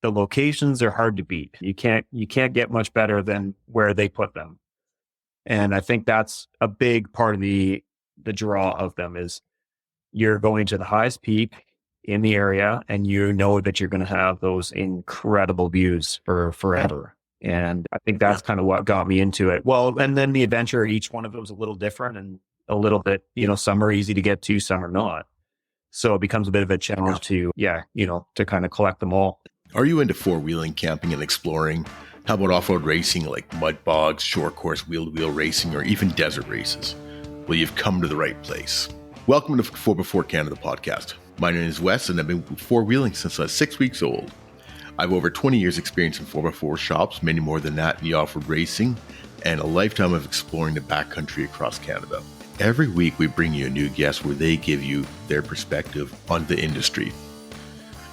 the locations are hard to beat. You can't get much better than where they put them. And I think that's a big part of the draw of them is you're going to the highest peak in the area and you know that you're going to have those incredible views for forever. And I think that's kind of what got me into it. Well, and then the adventure, each one of it was a little different and a little bit, some are easy to get to, some are not. So it becomes a bit of a challenge to kind of collect them all. Are you into four-wheeling, camping, and exploring? How about off-road racing like mud bogs, short course wheel-to-wheel racing, or even desert races? Well, you've come to the right place. Welcome to 4x4 Canada podcast. My name is Wes, and I've been four-wheeling since I was 6 weeks old. I have over 20 years experience in 4x4 shops, many more than that in the off-road racing, and a lifetime of exploring the backcountry across Canada. Every week, we bring you a new guest where they give you their perspective on the industry.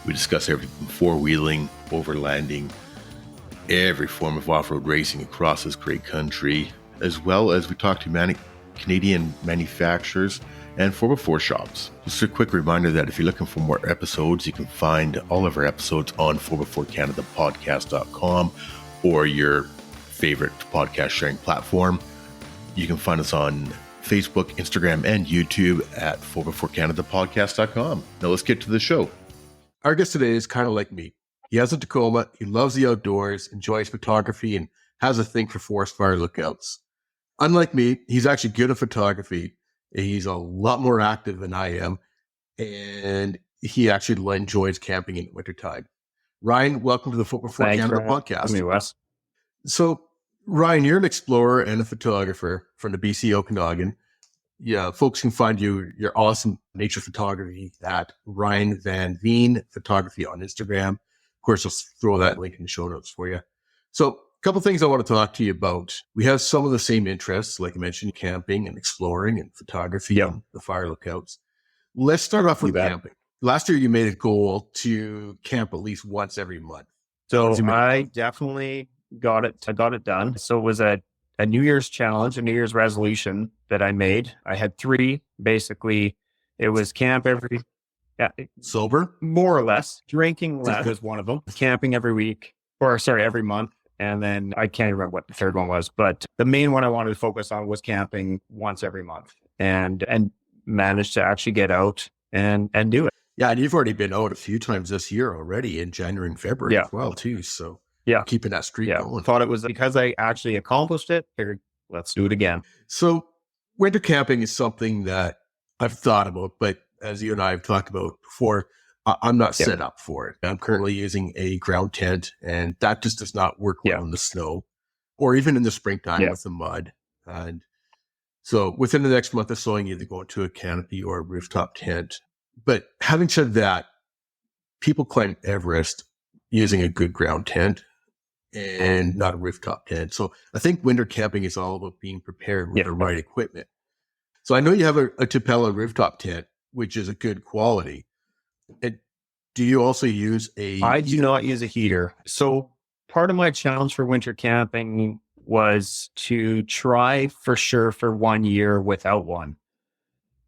We discuss everything from four-wheeling, overlanding, every form of off-road racing across this great country, as well as we talk to Canadian manufacturers and 4x4 shops. Just a quick reminder that if you're looking for more episodes, you can find all of our episodes on 4x4canadapodcast.com or your favorite podcast sharing platform. You can find us on Facebook, Instagram, and YouTube at 4x4canadapodcast.com. Now let's get to the show. Our guest today is kind of like me. He has a Tacoma, he loves the outdoors, enjoys photography, and has a thing for forest fire lookouts. Unlike me, he's actually good at photography. He's a lot more active than I am, and he actually enjoys camping in the wintertime. Ryan, welcome to the 4x4 Canada podcast. Me, Wes. So, Ryan, you're an explorer and a photographer from the BC Okanagan. Yeah, folks can find your awesome nature photography at Ryan Vanveen Photography on Instagram. Of course, I'll throw that link in the show notes for you. So, a couple things I want to talk to you about. We have some of the same interests, like I mentioned, camping and exploring and photography and the fire lookouts. Let's start off with camping. Last year, you made a goal to camp at least once every month. So I definitely got it. I got it done. So it was a New Year's challenge, a New Year's resolution that I made. I had 3. Basically, it was camp every sober, more or less. Drinking less was one of them. Camping every month. And then I can't remember what the third one was, but the main one I wanted to focus on was camping once every month, and managed to actually get out and do it. Yeah, and you've already been out a few times this year already in January and February as well too. So keeping that streak going. Thought it was because I actually accomplished it. Figured let's do it again. So winter camping is something that I've thought about, but as you and I have talked about before, I'm not set up for it. I'm currently using a ground tent, and that just does not work well in the snow or even in the springtime with the mud. And so within the next month or so, I either go into a canopy or a rooftop tent. But having said that, people climb Everest using a good ground tent and not a rooftop tent. So I think winter camping is all about being prepared with the right equipment. So I know you have a Tupelo rooftop tent, which is a good quality. And do you also use I do not use a heater. So part of my challenge for winter camping was to try for sure for 1 year without one.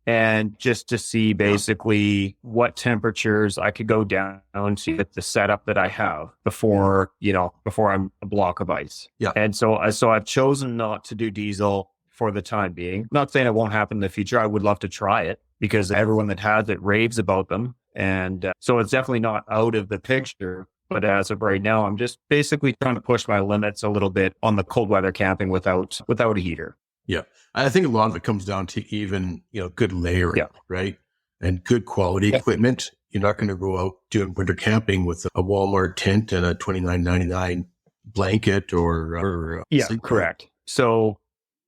And just to see basically what temperatures I could go down to with the setup that I have before I'm a block of ice. Yeah. And so I've chosen not to do diesel for the time being. Not saying it won't happen in the future. I would love to try it because everyone that has it raves about them. And so it's definitely not out of the picture. But as of right now, I'm just basically trying to push my limits a little bit on the cold weather camping without a heater. Yeah. I think a lot of it comes down to even, good layering, right? And good quality equipment. You're not going to go out doing winter camping with a Walmart tent and a $29.99 blanket or correct. So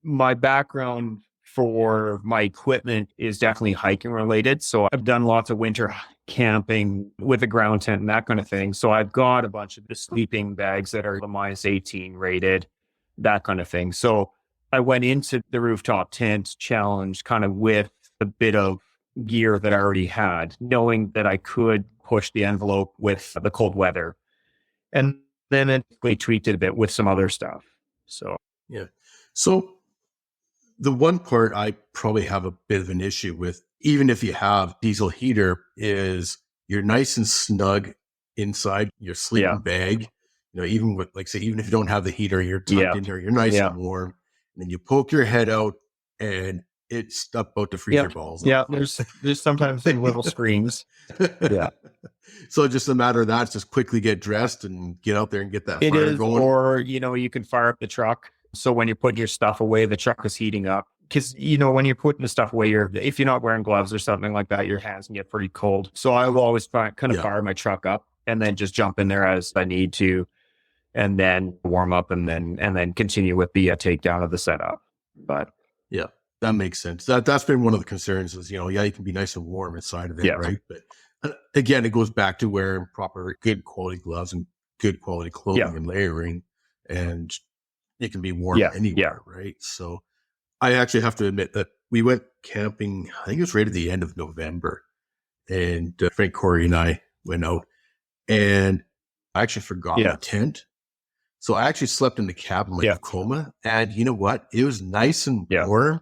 my background for my equipment is definitely hiking related. So I've done lots of winter camping with a ground tent and that kind of thing. So I've got a bunch of the sleeping bags that are -18 rated, that kind of thing. So I went into the rooftop tent challenge kind of with a bit of gear that I already had, knowing that I could push the envelope with the cold weather. And then we tweaked it a bit with some other stuff. So the one part I probably have a bit of an issue with, even if you have diesel heater, is you're nice and snug inside your sleeping bag. Even with, like, say, even if you don't have the heater, you're tucked in there, you're nice and warm. And then you poke your head out and it's about to freeze your balls off. Yeah, there's sometimes little screams. Yeah. So just a matter of that, just quickly get dressed and get out there and get that fire going. Or, you can fire up the truck. So when you're putting your stuff away, the truck is heating up. Because, when you're putting the stuff away, if you're not wearing gloves or something like that, your hands can get pretty cold. So I will always fire my truck up and then just jump in there as I need to, and then warm up and then continue with the takedown of the setup. But yeah, that makes sense. That's been one of the concerns is, you can be nice and warm inside of it, right? But again, it goes back to wearing proper, good quality gloves and good quality clothing and layering, and it can be warm anywhere, right? So I actually have to admit that we went camping, I think it was right at the end of November, and Frank, Corey, and I went out, and I actually forgot my tent. So I actually slept in the cabin like a coma, and you know what? It was nice and warm,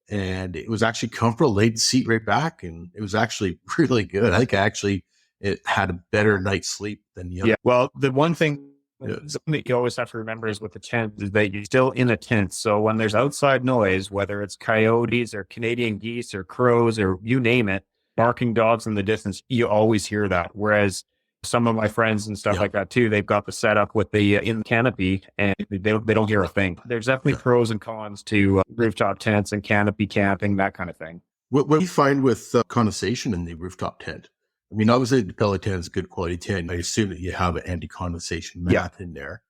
and it was actually comfortable. Laid the seat right back, and it was actually really good. I think it had a better night's sleep than the other. Yeah. Well, the one thing something that you always have to remember is with the tent is that you're still in a tent. So when there's outside noise, whether it's coyotes or Canadian geese or crows or you name it, barking dogs in the distance, you always hear that. Whereas some of my friends and stuff like that too, they've got the setup with the in canopy and they don't hear a thing. There's definitely pros and cons to rooftop tents and canopy camping, that kind of thing. What do you find with condensation in the rooftop tent? I mean, obviously the pellet tent is a good quality tent. I assume that you have an anti-condensation mat in there.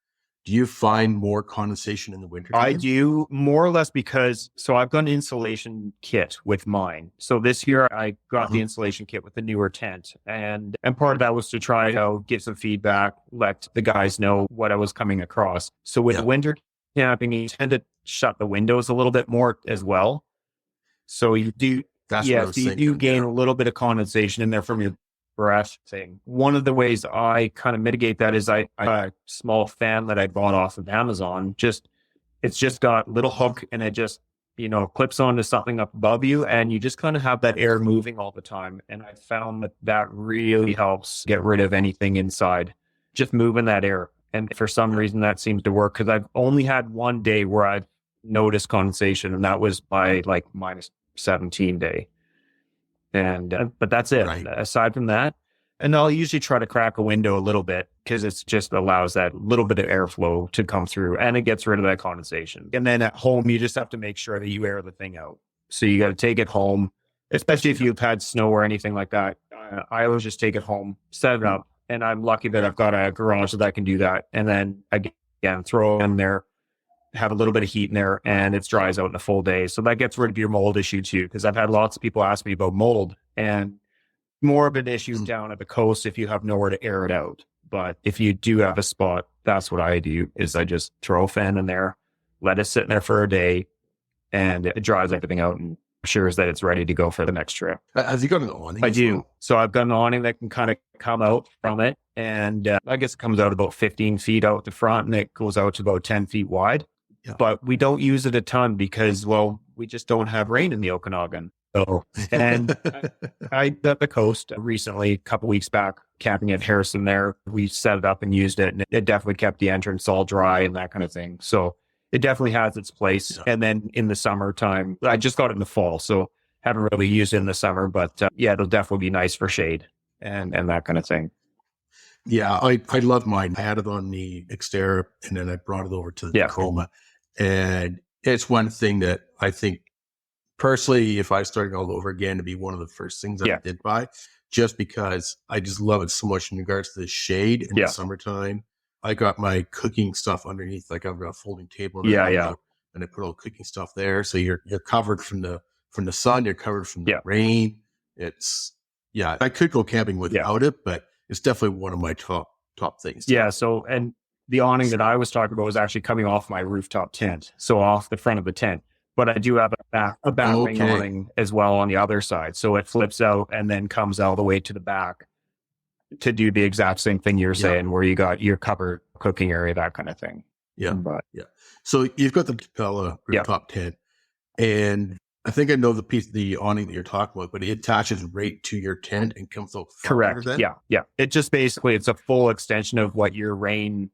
Do you find more condensation in the winter time? I do, more or less, because I've got an insulation kit with mine. So this year I got the insulation kit with the newer tent. And part of that was to try to get some feedback, let the guys know what I was coming across. So with winter camping, you tend to shut the windows a little bit more as well. So you do, gain a little bit of condensation in there from your breath thing. One of the ways I kind of mitigate that is I have a small fan that I bought off of Amazon. It's just got a little hook and it just, clips onto something up above you, and you just kind of have that air moving all the time. And I found that really helps get rid of anything inside, just moving that air. And for some reason that seems to work, because I've only had one day where I've noticed condensation, and that was by like -17 day. But that's it. Right. Aside from that, and I'll usually try to crack a window a little bit because it just allows that little bit of airflow to come through, and it gets rid of that condensation. And then at home, you just have to make sure that you air the thing out. So you got to take it home, especially if you've had snow or anything like that. I always just take it home, set it up, and I'm lucky that I've got a garage that can do that. And then again, throw it in there, have a little bit of heat in there, and it dries out in a full day. So that gets rid of your mold issue too, because I've had lots of people ask me about mold, and more of an issue down at the coast if you have nowhere to air it out. But if you do have a spot, that's what I do, is I just throw a fan in there, let it sit in there for a day, and it dries everything out and assures that it's ready to go for the next trip. Have you got an awning? I do. So I've got an awning that can kind of come out from it, and I guess it comes out about 15 feet out the front, and it goes out to about 10 feet wide. Yeah. But we don't use it a ton because, we just don't have rain in the Okanagan. So, and I at the coast recently, a couple weeks back, camping at Harrison there, we set it up and used it, and it definitely kept the entrance all dry and that kind of thing. So it definitely has its place. Yeah. And then in the summertime, I just got it in the fall, so haven't really used it in the summer, but it'll definitely be nice for shade and that kind of thing. Yeah, I love mine. I had it on the Xterra, and then I brought it over to the Tacoma. And it's one thing that I think personally, if I started all over again, to be one of the first things I did buy, just because I just love it so much in regards to the shade in the summertime. I got my cooking stuff underneath, like I've got a folding table. And I put all the cooking stuff there. So you're covered from the sun, you're covered from the rain. I could go camping without it, but it's definitely one of my top things. Yeah. So, and the awning that I was talking about was actually coming off my rooftop tent, so off the front of the tent. But I do have a back wing awning as well on the other side, so it flips out and then comes all the way to the back to do the exact same thing you're saying, where you got your covered cooking area, that kind of thing. Yeah, So you've got the Capella rooftop tent, and I think I know the awning that you're talking about, but it attaches right to your tent and comes out farther Correct. then? Yeah. Yeah. It just basically, it's a full extension of what your rain,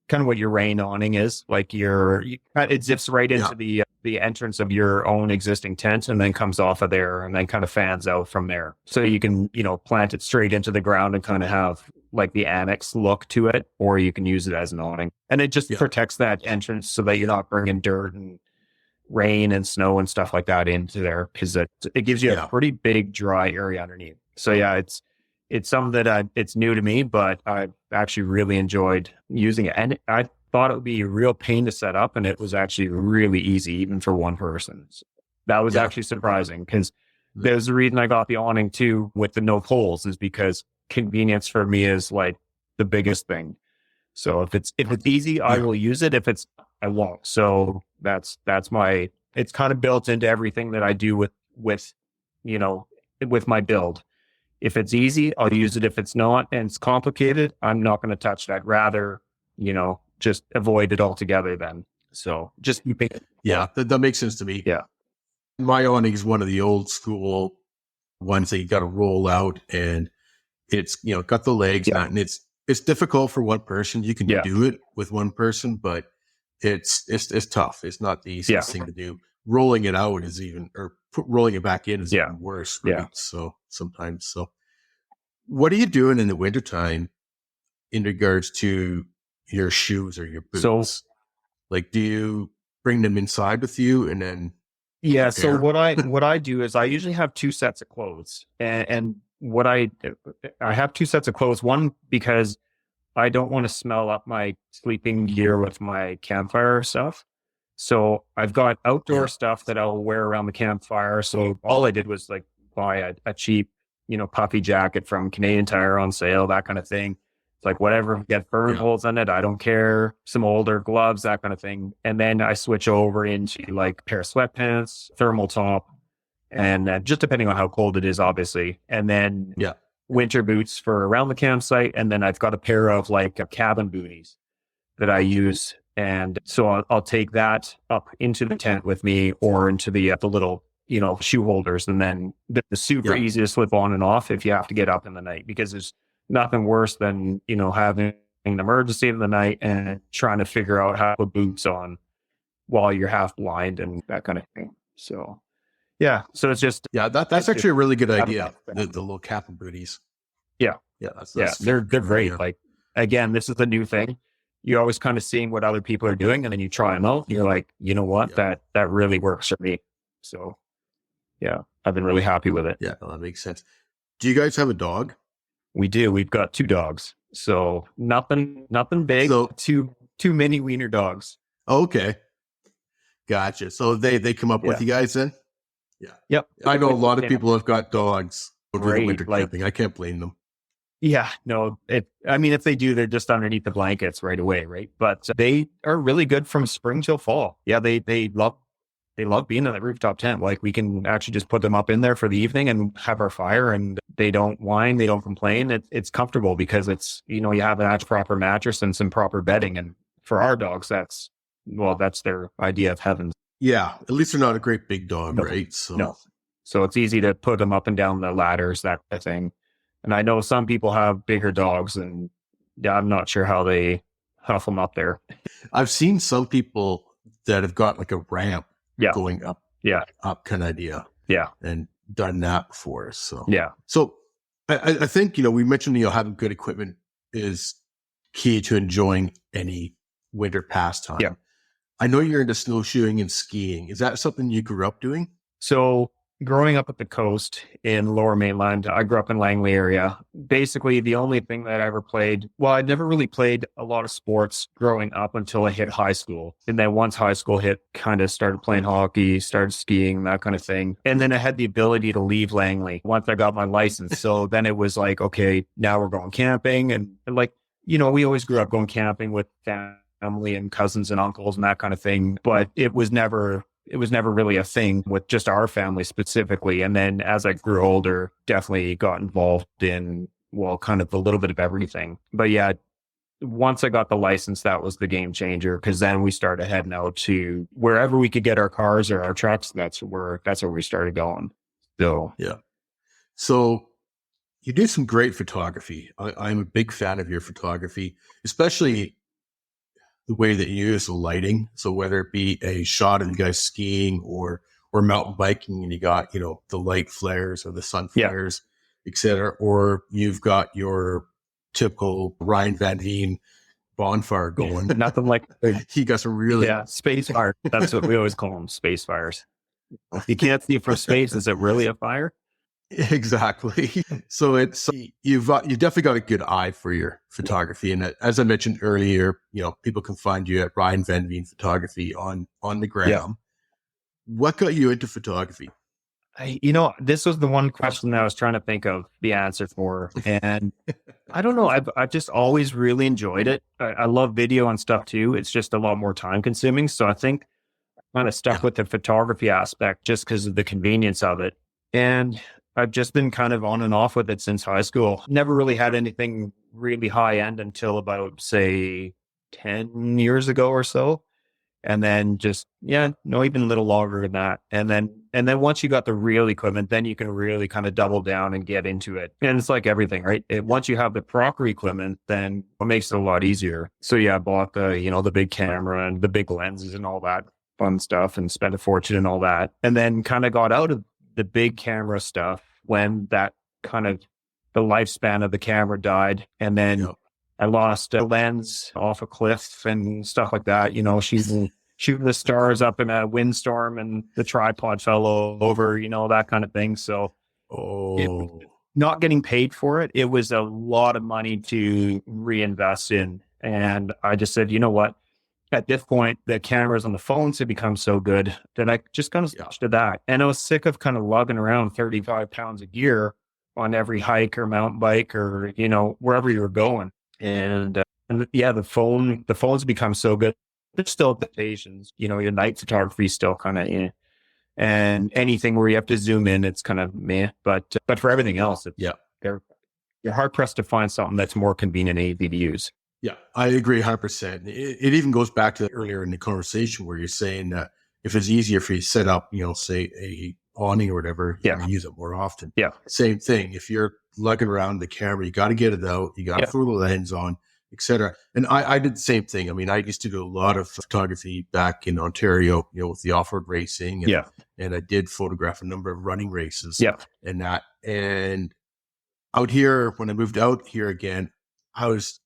kind of what your rain awning is. Like it zips right into the entrance of your own existing tent and then comes off of there and then kind of fans out from there. So you can, plant it straight into the ground and kind of have like the annex look to it, or you can use it as an awning. And it just protects that entrance so that you're not bringing dirt and rain and snow and stuff like that into there, because it gives you a pretty big dry area underneath. So yeah, it's something that it's new to me, but I've actually really enjoyed using it. And I thought it would be a real pain to set up, and it was actually really easy, even for one person. So that was actually surprising, because there's the reason I got the awning too with the no poles, is because convenience for me is like the biggest thing. So if it's easy, I will use it. If it's, I won't. So that's it's kind of built into everything that I do with my build. If it's easy, I'll use it. If it's not and it's complicated, I'm not going to touch that. Rather, just avoid it altogether then. So just keeping it. Yeah, that makes sense to me. Yeah. My awning is one of the old school ones that you got to roll out, and it's, got the legs on it, and it's difficult for one person. You can do it with one person, but it's tough. It's not the easiest thing to do. Rolling it out is rolling it back in is even worse. Right? Yeah. So sometimes, what are you doing in the wintertime in regards to your shoes or your boots? So, like, do you bring them inside with you and then? Yeah. So what I do is I usually have two sets of clothes, and what I have two sets of clothes. One, because I don't want to smell up my sleeping gear with my campfire stuff. So I've got outdoor stuff that I'll wear around the campfire. So all I did was like buy a cheap, puffy jacket from Canadian Tire on sale, that kind of thing. It's like whatever, get burn holes in it, I don't care. Some older gloves, that kind of thing. And then I switch over into like a pair of sweatpants, thermal top, and just depending on how cold it is, obviously. And then winter boots for around the campsite. And then I've got a pair of like cabin booties that I use. And so I'll take that up into the tent with me, or into the little, shoe holders. And then the super easy to slip on and off if you have to get up in the night, because there's nothing worse than, having an emergency in the night and trying to figure out how to put boots on while you're half blind and that kind of thing. So, yeah. So it's just, that's actually a really good idea. The little cabin booties. Yeah. Yeah. That's they're great. Yeah. Like, again, this is the new thing. You're always kind of seeing what other people are doing, and then you try them out. And you're like, you know what, that really works for me. So yeah, I've been really happy with it. Yeah. That makes sense. do you guys have a dog? We do. We've got 2 dogs. So nothing big. So, two mini wiener dogs. Okay. Gotcha. So they come up with you guys then? Yeah. Yep. I know a lot of people have got dogs over the winter camping. I can't blame them. Yeah, no, if they do, they're just underneath the blankets right away, right? But they are really good from spring till fall. Yeah, they love being in that rooftop tent. Like, we can actually just put them up in there for the evening and have our fire, and they don't whine, they don't complain. It's comfortable because it's, you have a proper mattress and some proper bedding. And for our dogs, that's their idea of heaven. Yeah, at least they're not a great big dog, right? So it's easy to put them up and down the ladders, that kind of thing. And I know some people have bigger dogs, and I'm not sure how they huff them up there. I've seen some people that have got like a ramp going up, up kind of idea. Yeah. And done that before. So, yeah. So I think, we mentioned, having good equipment is key to enjoying any winter pastime. Yeah. I know you're into snowshoeing and skiing. Is that something you grew up doing? So, growing up at the coast in Lower Mainland, I grew up in Langley area. Basically, the only thing that I ever played, I'd never really played a lot of sports growing up until I hit high school. And then once high school hit, kind of started playing hockey, started skiing, that kind of thing. And then I had the ability to leave Langley once I got my license. So then it was like, okay, now we're going camping. And like, we always grew up going camping with family and cousins and uncles and that kind of thing. But it was never really a thing with just our family specifically. And then as I grew older, definitely got involved in, kind of a little bit of everything. But yeah, once I got the license, that was the game changer, because then we started heading out to wherever we could get our cars or our trucks. That's where we started going. So Yeah. So you do some great photography. I'm a big fan of your photography, especially the way that you use the lighting. So whether it be a shot of you guys skiing or mountain biking, and you got, you know, the light flares or the sun flares, etc., or you've got your typical Ryan Vanveen bonfire going. nothing like He got some really space fire. That's what we always call them, space fires. You can't see from space. Is it really a fire? Exactly. So you've definitely got a good eye for your photography, and as I mentioned earlier, you know, people can find you at Ryan Vanveen Photography on the gram. Yeah. What got you into photography? This was the one question that I was trying to think of the answer for, and I don't know. I've just always really enjoyed it. I love video and stuff too. It's just a lot more time consuming, so I think I kind of stuck with the photography aspect just because of the convenience of it, and I've just been kind of on and off with it since high school. Never really had anything really high end until about, say, 10 years ago or so. And then even a little longer than that. And then once you got the real equipment, then you can really kind of double down and get into it. And it's like everything, right? Once you have the proper equipment, then it makes it a lot easier. So yeah, I bought the big camera and the big lenses and all that fun stuff, and spent a fortune and all that. And then kind of got out of the big camera stuff when that kind of the lifespan of the camera died. And then I lost a lens off a cliff and stuff like that. You know, shooting the stars up in a windstorm and the tripod fell over, that kind of thing. So not getting paid for it, it was a lot of money to reinvest in. And I just said, you know what? At this point, the cameras on the phones had become so good that I just kind of switched to that. And I was sick of kind of lugging around 35 pounds of gear on every hike or mountain bike or, wherever you were going. And the phones become so good. There's still limitations, your night photography is still kind of, and anything where you have to zoom in, it's kind of meh. But for everything else, you're hard pressed to find something that's more convenient and easy to use. Yeah, I agree 100%. It even goes back to earlier in the conversation where you're saying that if it's easier for you to set up, say a awning or whatever, you're going to use it more often. Yeah. Same thing. If you're lugging around the camera, you got to get it out. You got to throw the lens on, etc. And I did the same thing. I mean, I used to do a lot of photography back in Ontario, with the off-road racing. And I did photograph a number of running races and that. And out here, when I moved out here again, I was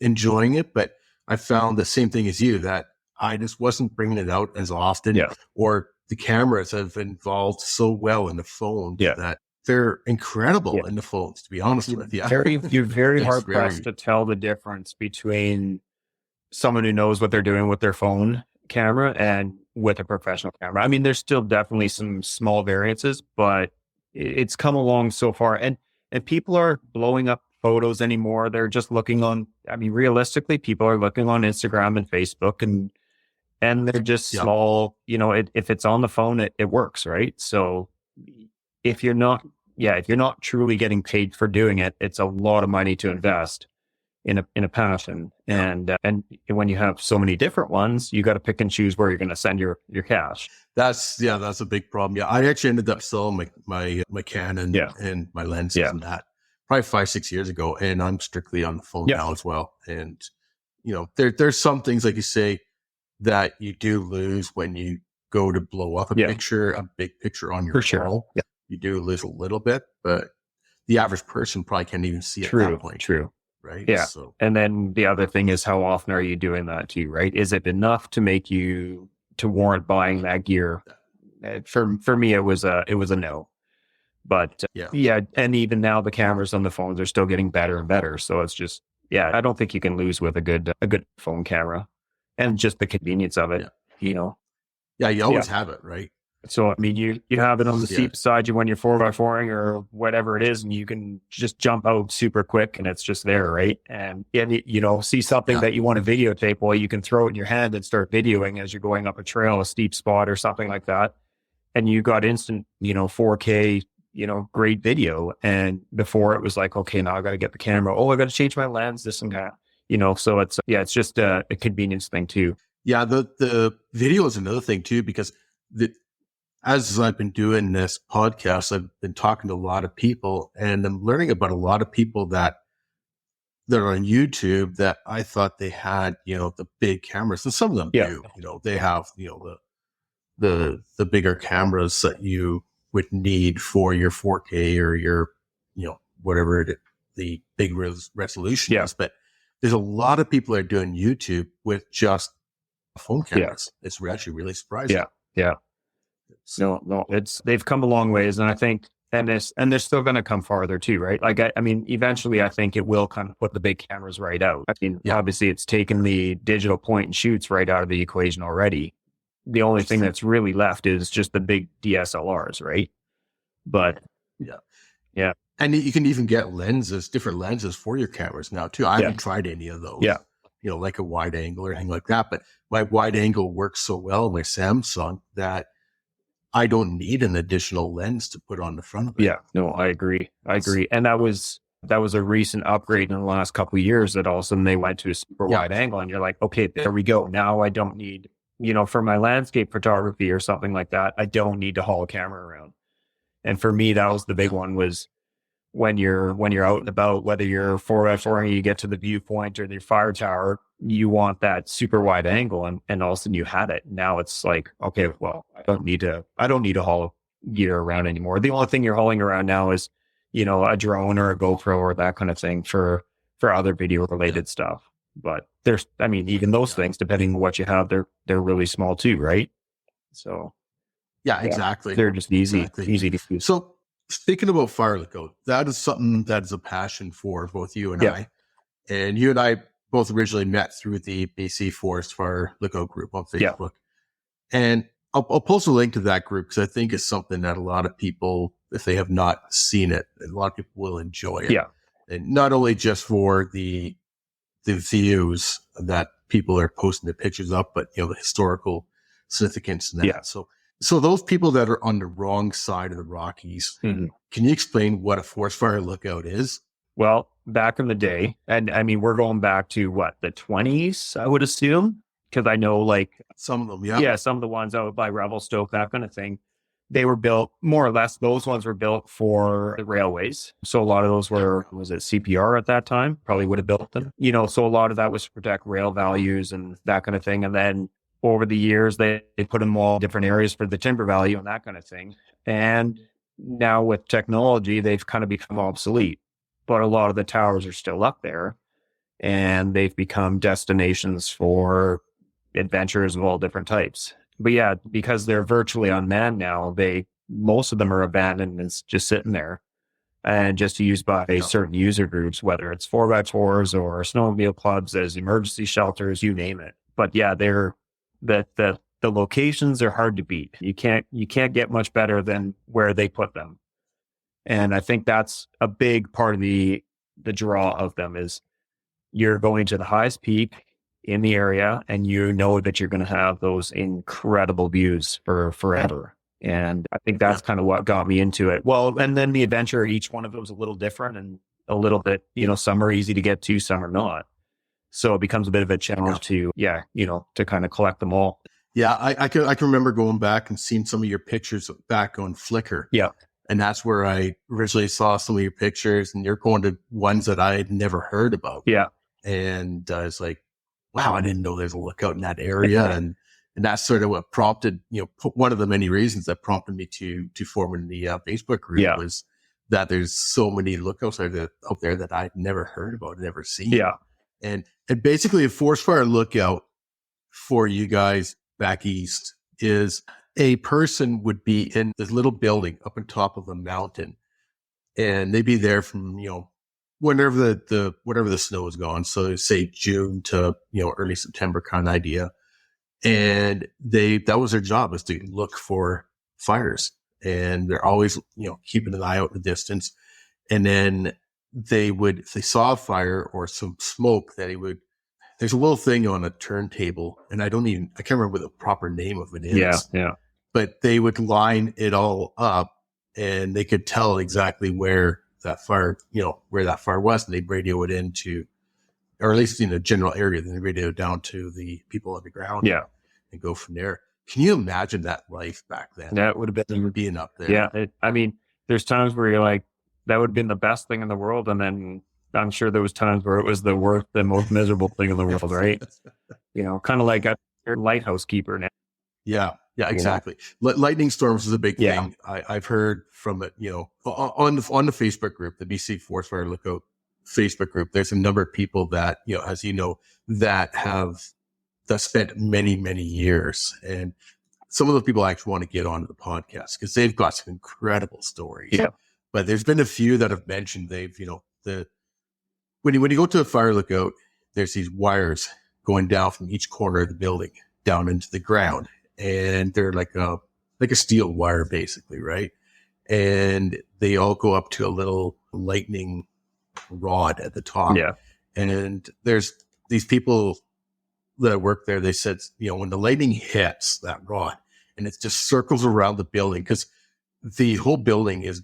enjoying it, but I found the same thing as you, that I just wasn't bringing it out as often, or the cameras have evolved so well in the phone that they're incredible in the phones, to be honest with you. You're very hard pressed to tell the difference between someone who knows what they're doing with their phone camera and with a professional camera. I mean, there's still definitely some small variances, but it's come along so far, and people are blowing up photos anymore. They're just looking on, realistically, people are looking on Instagram and Facebook, and they're just small, if it's on the phone, it works, right? So if you're not truly getting paid for doing it, it's a lot of money to invest in a passion. And when you have so many different ones, you got to pick and choose where you're going to send your cash. That's a big problem. Yeah. I actually ended up selling my Canon and my lenses and that probably 5-6 years ago. And I'm strictly on the phone now as well. And, there's some things, like you say, that you do lose when you go to blow up a big picture on your phone. Yeah. You do lose a little bit, but the average person probably can't even see it at that point. True. Right. Yeah. So, and then the other thing is, how often are you doing that too, right? Is it enough to make you to warrant buying that gear? For me, it was a no. But and even now the cameras on the phones are still getting better and better. So it's just, I don't think you can lose with a good phone camera, and just the convenience of it, Yeah, you always have it, right? So, you have it on the seat beside you when you're 4x4ing or whatever it is, and you can just jump out super quick and it's just there, right? And see something that you want to videotape, well, you can throw it in your hand and start videoing as you're going up a trail, a steep spot or something like that. And you got instant, 4K, great video. And before it was like, okay, now I got to get the camera. Oh, I got to change my lens, this and that. so it's just a convenience thing too. Yeah, the video is another thing too, because as I've been doing this podcast, I've been talking to a lot of people, and I'm learning about a lot of people that are on YouTube that I thought they had, the big cameras, and some of them do. They have, the bigger cameras that you would need for your 4K or your, whatever the big resolution is. But there's a lot of people that are doing YouTube with just phone cameras. It's actually really surprising. Yeah. No, they've come a long ways, and I think, and they're still going to come farther too, right? Like, I mean, eventually I think it will kind of put the big cameras right out. I mean, obviously it's taken the digital point and shoots right out of the equation already. The only thing that's really left is just the big DSLRs, right? But yeah. And you can even get different lenses for your cameras now too. I haven't tried any of those. Yeah. Like a wide angle or anything like that. But my wide angle works so well with Samsung that I don't need an additional lens to put on the front of it. Yeah, no, I agree. And that was a recent upgrade in the last couple of years, that all of a sudden they went to a super wide angle, and you're like, okay, there we go. Now I don't need, for my landscape photography or something like that, I don't need to haul a camera around. And for me, that was the big one, was when you're out and about, whether you're 4x4 and you get to the viewpoint or the fire tower, you want that super wide angle, and all of a sudden you had it. Now it's like, okay, well, I don't need to haul gear around anymore. The only thing you're hauling around now is, a drone or a GoPro or that kind of thing for other video related stuff. But even those things, depending on what you have, they're really small too, right? So yeah, exactly. They're just easy to use. So speaking about fire lookout, that is something that is a passion for both you and I. And you and I both originally met through the BC Forest Fire Lookout group on Facebook. And I'll post a link to that group, because I think it's something that a lot of people, if they have not seen it, a lot of people will enjoy it. Yeah. And not only just for the views that people are posting the pictures up, but the historical significance in that. Yeah. So those people that are on the wrong side of the Rockies, can you explain what a forest fire lookout is? Well, back in the day, and I mean, we're going back to the 20s, I would assume, because I know some of them, some of the ones out by Revelstoke, that kind of thing, they were built more or less. Those ones were built for the railways. So a lot of those was it CPR at that time? Probably would have built them. So a lot of that was to protect rail values and that kind of thing. And then over the years, they put them all in different areas for the timber value and that kind of thing. And now with technology, they've kind of become obsolete. But a lot of the towers are still up there, and they've become destinations for adventures of all different types. But yeah, because they're virtually unmanned now, most of them are abandoned and it's just sitting there and just used by certain user groups, whether it's 4x4s or snowmobile clubs as emergency shelters, you name it. But yeah, the locations are hard to beat. You can't get much better than where they put them. And I think that's a big part of the draw of them, is you're going to the highest peak in the area, and that you're going to have those incredible views for forever. And I think that's kind of what got me into it. Well, and then the adventure, each one of them was a little different and a little bit, some are easy to get to, some are not. So it becomes a bit of a challenge to kind of collect them all. Yeah, I can remember going back and seeing some of your pictures back on Flickr. Yeah. And that's where I originally saw some of your pictures, and you're going to ones that I had never heard about. Yeah. And I was like, wow, I didn't know there's a lookout in that area. and that's sort of what prompted, one of the many reasons that prompted me to form the Facebook group was that there's so many lookouts out there that I'd never heard about, never seen. Yeah. And basically a forest fire lookout for you guys back east is a person would be in this little building up on top of a mountain, and they'd be there from, whenever the snow is gone. So say June to, early September kind of idea. And that was their job, is to look for fires, and they're always, keeping an eye out in the distance. And then if they saw a fire or some smoke, there's a little thing on a turntable, and I can't remember what the proper name of it is. Yeah. But they would line it all up, and they could tell exactly where that fire was, and they'd radio it into or at least in a general area, then they radio down to the people on the ground. Yeah. And go from there. Can you imagine that life back then? That would have been, being up there. yeah. I mean, there's times where you're like, that would have been the best thing in the world. And then I'm sure there was times where it was the worst, the most miserable thing in the world, right? Kind of like a lighthouse keeper now. Yeah, exactly. Lightning storms is a big thing. I've heard from it, on the Facebook group, the BC Forest Fire Lookout Facebook group, there's a number of people that, as you know, that spent many, many years. And some of those people actually want to get onto the podcast because they've got some incredible stories. Yeah. But there's been a few that have mentioned when you go to a fire lookout, there's these wires going down from each corner of the building down into the ground. And they're like a steel wire, basically, right? And they all go up to a little lightning rod at the top. Yeah. And there's these people that work there. They said, when the lightning hits that rod and it just circles around the building, because the whole building is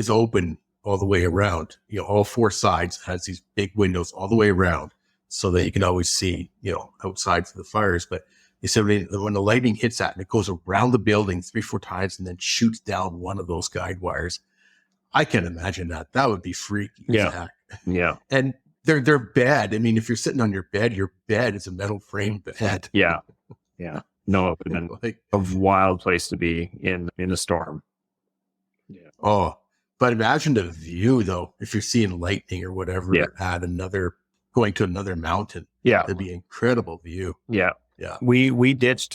open all the way around. All four sides has these big windows all the way around so that you can always see, outside for the fires. But they said when the lightning hits that and it goes around the building 3-4 times and then shoots down one of those guide wires, I can imagine that. That would be freaky. Yeah. Yeah. And their bed. I mean, if you're sitting on your bed is a metal frame bed. Yeah. Yeah. No, it would have been a wild place to be in a storm. Yeah. Oh, but imagine the view though, if you're seeing lightning or whatever at going to another mountain. Yeah. It'd be an incredible view. Yeah. Yeah. We ditched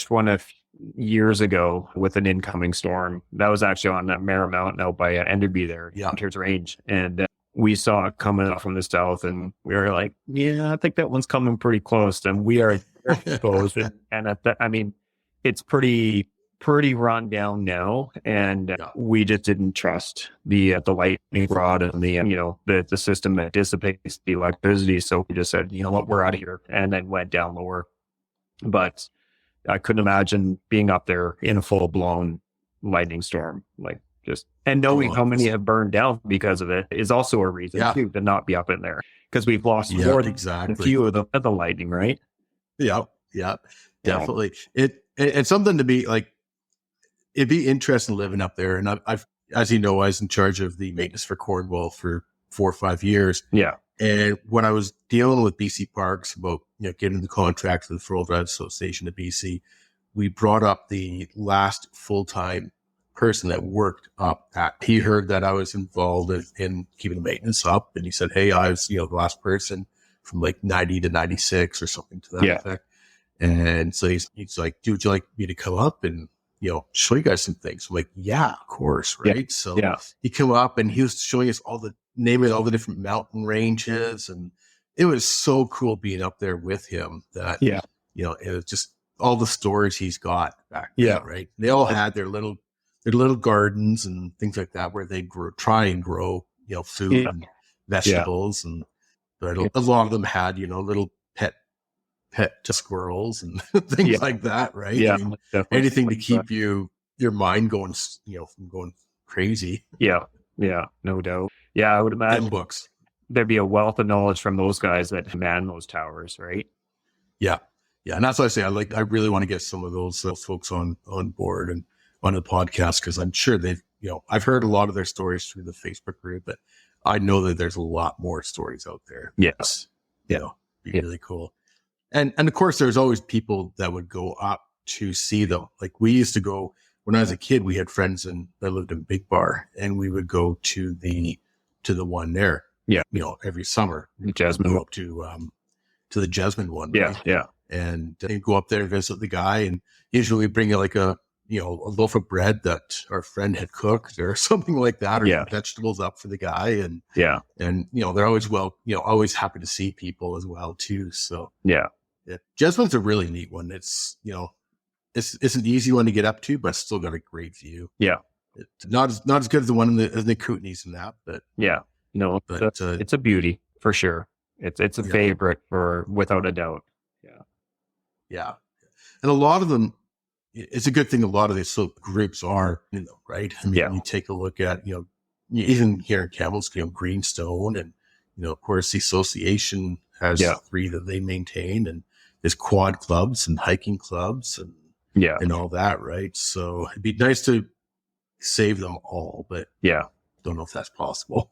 one a few years ago with an incoming storm. That was actually on Mara Mountain out by Enderby there, Hunter's Range. And we saw it coming up from the south and we were like, yeah, I think that one's coming pretty close. And we are exposed. And it's pretty run down now. And we just didn't trust the lightning rod and the system that dissipates the electricity. So we just said, you know what, we're out of here. And then went down lower. But I couldn't imagine being up there in a full blown lightning storm, and knowing how many have burned down because of it is also a reason too to not be up in there, because we've lost more than a few of the lightning, right? Yeah, definitely. It's something to be like. It'd be interesting living up there, and I've, as you know, I was in charge of the maintenance for Cornwall for 4 or 5 years. Yeah, and when I was dealing with BC Parks about getting the contract for the Fur Drive Association of BC, we brought up the last full-time person that worked up at. He heard that I was involved in keeping the maintenance up, and he said, "Hey, I was the last person from like 90 to 96 or something to that effect." And so he's like, "Dude, would you like me to come up and show you guys some things?" I'm like, "Yeah, of course, right?" Yeah. So he came up and he was showing us all the different mountain ranges, and it was so cool being up there with him. That it was just all the stories he's got back then, right? They all had their little gardens and things like that where they try and grow food and vegetables, and a lot of them had little pet squirrels and things like that, right? Yeah, anything to keep your mind going, from going crazy. Yeah, no doubt. Yeah, I would imagine and books. There'd be a wealth of knowledge from those guys that man those towers, right? Yeah, and that's why I say I really want to get some of those folks on board and on the podcast, because I'm sure they've I've heard a lot of their stories through the Facebook group, but I know that there's a lot more stories out there. Yes, be really cool. And of course, there's always people that would go up to see them. Like we used to go when I was a kid. We had friends that lived in Big Bar, and we would go to the one there. Yeah, every summer. Jasmine. Go up to the Jasmine one. Yeah, right? yeah. And go up there and visit the guy, and usually bring like a loaf of bread that our friend had cooked or something like that, or vegetables up for the guy, and they're always always happy to see people as well too. So Jasmine's a really neat one. It's it's an easy one to get up to, but still got a great view. Yeah, it's not as good as the one in the Kootenays and that, but it's a beauty for sure. It's a favorite without a doubt. Yeah, and a lot of them. It's a good thing a lot of these groups are, right? I mean, you take a look at, even here in Campbell's, Greenstone and, of course, the association has Yeah. 3 that they maintain, and there's quad clubs and hiking clubs Yeah. and all that, right? So it'd be nice to save them all, but Yeah. don't know if that's possible.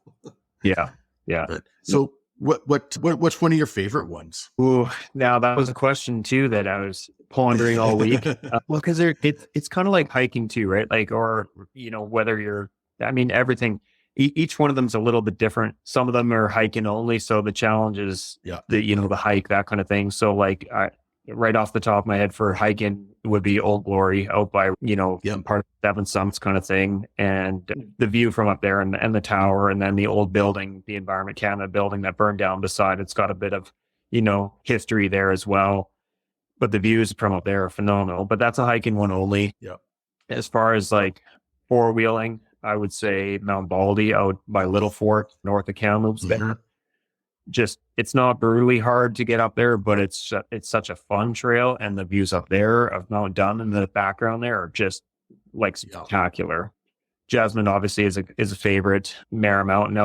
Yeah. Yeah. But so what's one of your favorite ones? Ooh, now that was a question too that I was pondering all week. Well, because it's kind of like hiking too, right? Like, or whether I mean, everything. Each one of them is a little bit different. Some of them are hiking only, so the challenge is the hike, that kind of thing. So, like, right off the top of my head for hiking would be Old Glory out by part of Seven Summits kind of thing, and the view from up there, and the tower, and then the old building, the Environment Canada building that burned down beside. It's got a bit of history there as well, but the views from up there are phenomenal. But that's a hiking one only. Yeah. As far as like four wheeling, I would say Mount Baldy out by Little Fort, north of Kamloops. There, it's not brutally hard to get up there, but it's such a fun trail, and the views up there of Mount Dunn in the background there are just like spectacular. Jasmine obviously is a favorite. Mara Mountain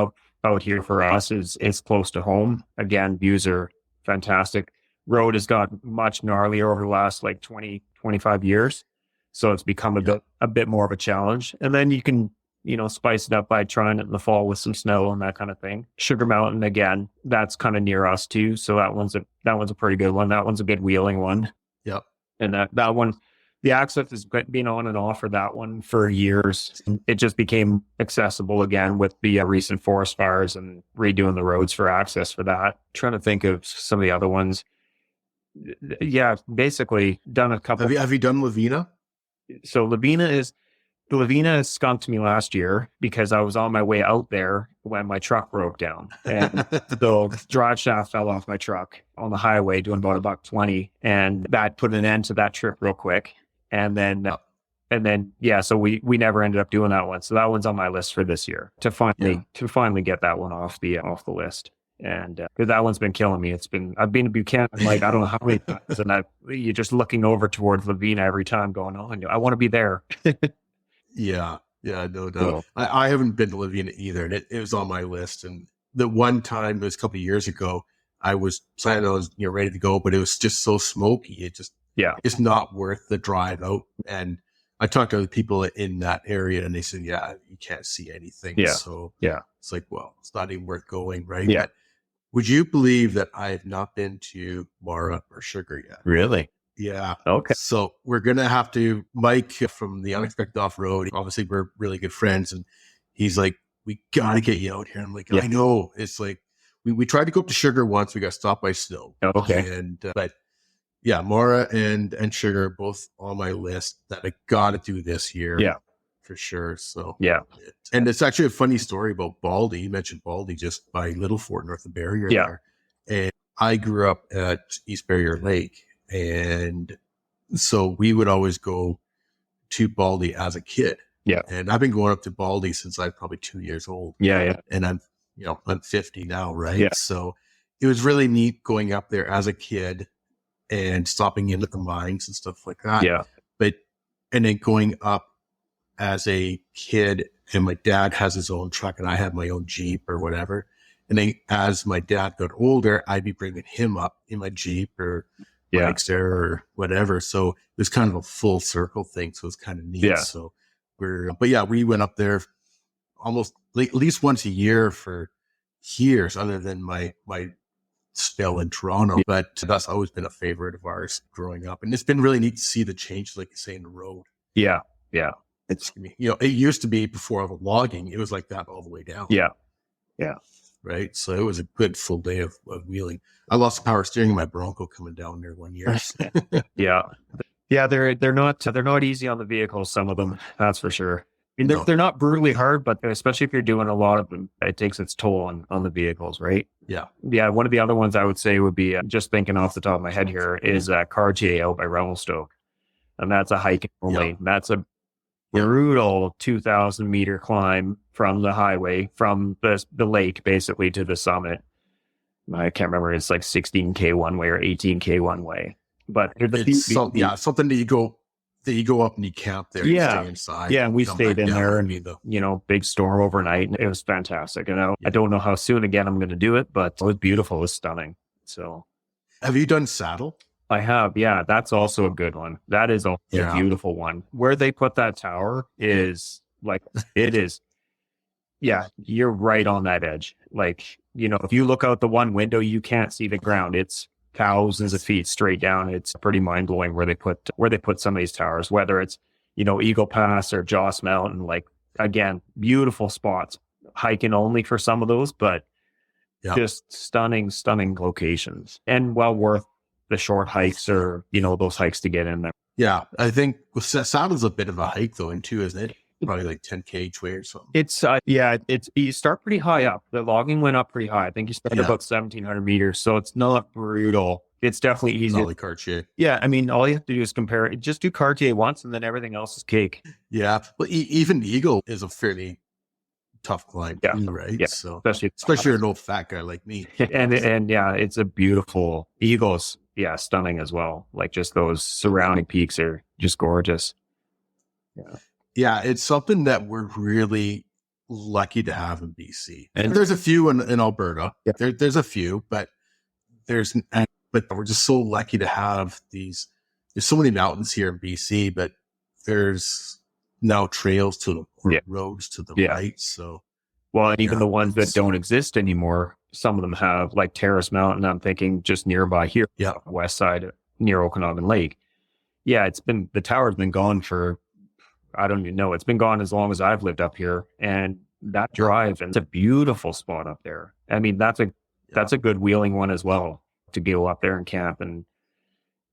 out here for us is close to home. Again, views are fantastic. Road has got much gnarlier over the last like 20, 25 years. So it's become a bit more of a challenge. And then you can, spice it up by trying it in the fall with some snow and that kind of thing. Sugar Mountain, again, that's kind of near us too. So that one's a pretty good one. That one's a good wheeling one. Yep. And that one, the access has been on and off for that one for years. It just became accessible again with the recent forest fires and redoing the roads for access for that. Trying to think of some of the other ones. Yeah, basically done a couple. Have you done Lavina? So Lavina skunked me last year because I was on my way out there when my truck broke down, and the drive shaft fell off my truck on the highway doing about $120, and that put an end to that trip real quick. And then, so we never ended up doing that one. So that one's on my list for this year to finally get that one off the list. And because that one's been killing me. I've been to Buchanan like I don't know how many times, and you're just looking over towards Lavina every time, going, "Oh, I want to be there." Yeah, no doubt. So, I haven't been to Lavina either, and it was on my list. And the one time, it was a couple of years ago, I was planning on ready to go, but it was just so smoky. It's not worth the drive out. And I talked to other people in that area, and they said, you can't see anything. Yeah. So it's like, well, it's not even worth going, right? Yeah. But would you believe that I have not been to Mara or Sugar yet? Really? Yeah. Okay. So we're going to have to, Mike from the Unexpected Off-Road, obviously we're really good friends, and he's like, we got to get you out here. I'm like, I know. It's like, we tried to go up to Sugar once. We got stopped by snow. Okay. And, but yeah, Mara and Sugar are both on my list that I got to do this year. Yeah. For sure. So yeah. And it's actually a funny story about Baldy. You mentioned Baldy just by Little Fort, north of Barrier there. And I grew up at East Barrier Lake. And so we would always go to Baldy as a kid. Yeah. And I've been going up to Baldy since I was probably 2 years old. Yeah. And I'm 50 now, right? Yeah. So it was really neat going up there as a kid and stopping in at the mines and stuff like that. Yeah. And then going up as a kid, and my dad has his own truck and I have my own Jeep or whatever. And then as my dad got older, I'd be bringing him up in my Jeep or bikes there or whatever. So it was kind of a full circle thing. So it was kind of neat. Yeah. So we went up there almost at least once a year for years, other than my spell in Toronto. But that's always been a favorite of ours growing up. And it's been really neat to see the change, like you say, in the road. Yeah. Yeah. It's, it used to be before all the logging, it was like that all the way down. Yeah. Yeah. Right. So it was a good full day of wheeling. I lost the power steering in my Bronco coming down there one year. Yeah. Yeah. They're not easy on the vehicles. Some of them, that's for sure. I mean, they're not brutally hard, but especially if you're doing a lot of them, it takes its toll on the vehicles, right? Yeah. Yeah. One of the other ones I would say would be just thinking off the top of my head here is Cartier out by Revelstoke. And that's a hike only. Yeah. That's a brutal 2,000 meter climb from the highway, from the lake basically to the summit. I can't remember. It's like 16K one way or 18K one way. But it's something that you go That you go up and you camp there, you Yeah. stay inside. Yeah, and we come stayed back in down. there I and, mean, the, big storm overnight. And it was fantastic. And I Yeah. don't know how soon again I'm going to do it, but it was beautiful. It was stunning. So have you done Saddle? I have. Yeah, that's also a good one. That is a Yeah. beautiful one. Where they put that tower is like, it is. Yeah, you're right on that edge. Like, if you look out the one window, you can't see the ground. It's thousands of feet straight down. It's pretty mind blowing where they put some of these towers, whether it's, Eagle Pass or Joss Mountain. Like, again, beautiful spots, hiking only for some of those, but Yeah. just stunning, stunning locations, and well worth the short hikes or, those hikes to get in there. Yeah. I think Saddle's a bit of a hike though, too, isn't it? Probably like 10K each way or something. It's you start pretty high up. The logging went up pretty high. I think you start about 1,700 meters. So it's not brutal. It's definitely easy. Not like Cartier. Yeah. I mean, all you have to do is compare it. Just do Cartier once and then everything else is cake. Yeah. But even Eagle is a fairly tough climb, Yeah. too, right? Yeah. So Especially you're an old fat guy like me. and yeah, it's a beautiful Eagles. Yeah. Stunning as well. Like just those surrounding peaks are just gorgeous. Yeah. Yeah, it's something that we're really lucky to have in BC. And there's a few in Alberta. Yeah. There's a few, but but we're just so lucky to have these. There's so many mountains here in BC, but there's now trails to them, or roads to them, right? So, well, and even the ones that don't exist anymore, some of them have, like Terrace Mountain. I'm thinking just nearby here, west side near Okanagan Lake. Yeah, the tower's been gone for, I don't even know. It's been gone as long as I've lived up here, and that drive, and it's a beautiful spot up there. I mean, that's a good wheeling one as well, to go up there and camp. And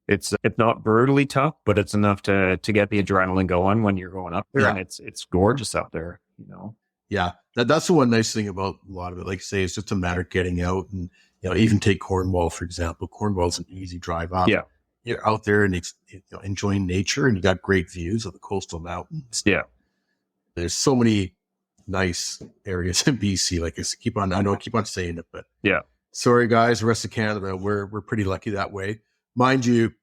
it's not brutally tough, but it's enough to get the adrenaline going when you're going up there. And it's gorgeous up there, Yeah. That's the one nice thing about a lot of it. Like I say, it's just a matter of getting out and, even take Cornwall, for example. Cornwall's an easy drive up. Yeah. You're out there and enjoying nature, and you got great views of the coastal mountains. Yeah. There's so many nice areas in BC. Like I keep on saying it, but yeah. Sorry guys, the rest of Canada, we're pretty lucky that way. Mind you,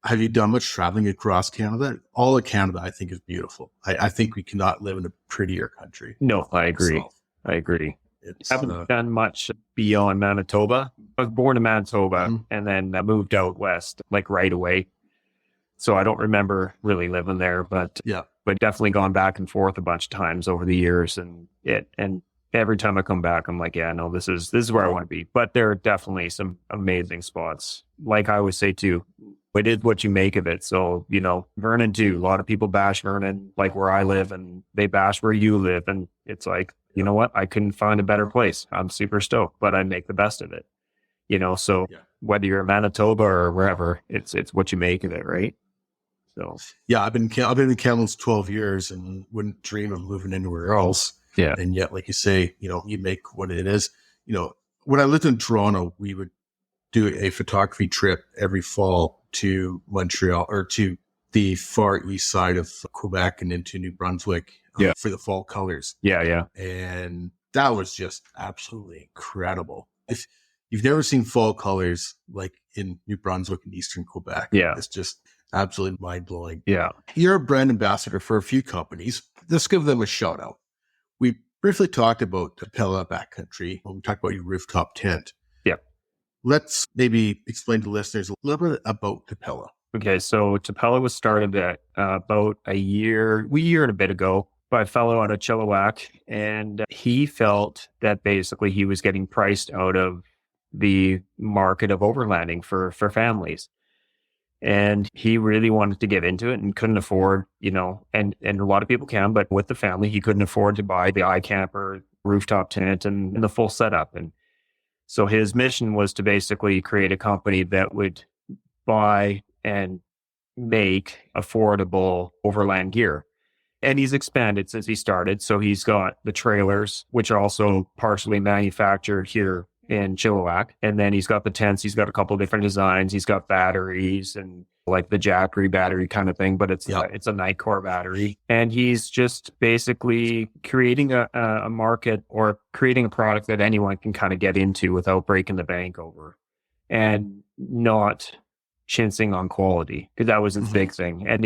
have you done much traveling across Canada? All of Canada, I think, is beautiful. I think we cannot live in a prettier country. No, I agree. I agree. I haven't done much beyond Manitoba. I was born in Manitoba and then I moved out west, like right away. So I don't remember really living there, but definitely gone back and forth a bunch of times over the years. And every time I come back, I'm like, yeah, no, this is where I want to be. But there are definitely some amazing spots. Like I always say too, it is what you make of it. So, Vernon too, a lot of people bash Vernon, like where I live, and they bash where you live. And it's like, you know what? I couldn't find a better place. I'm super stoked, but I make the best of it. So whether you're in Manitoba or wherever, it's what you make of it, right? So I've been in Kamloops 12 years and wouldn't dream of moving anywhere else. Yeah. And yet, like you say, you make what it is. When I lived in Toronto, we would do a photography trip every fall to Montreal, or to the far east side of Quebec and into New Brunswick for the fall colors. Yeah. And that was just absolutely incredible. If you've never seen fall colors like in New Brunswick and Eastern Quebec, it's just absolutely mind blowing. Yeah. You're a brand ambassador for a few companies. Let's give them a shout out. We briefly talked about Capella Backcountry when we talked about your rooftop tent. Yeah. Let's maybe explain to listeners a little bit about Capella. Okay, so Capella was started at about a year and a bit ago by a fellow out of Chilliwack, and he felt that basically he was getting priced out of the market of overlanding for families. And he really wanted to get into it and couldn't afford, and a lot of people can, but with the family, he couldn't afford to buy the iCamper, rooftop tent, and the full setup. And so his mission was to basically create a company that would buy and make affordable overland gear. And he's expanded since he started. So he's got the trailers, which are also partially manufactured here in Chilliwack. And then he's got the tents. He's got a couple of different designs. He's got batteries and like the Jackery battery kind of thing, but it's a Nitecore battery. And he's just basically creating a market, or creating a product that anyone can kind of get into without breaking the bank over, and not chincing on quality, because that was his big thing. And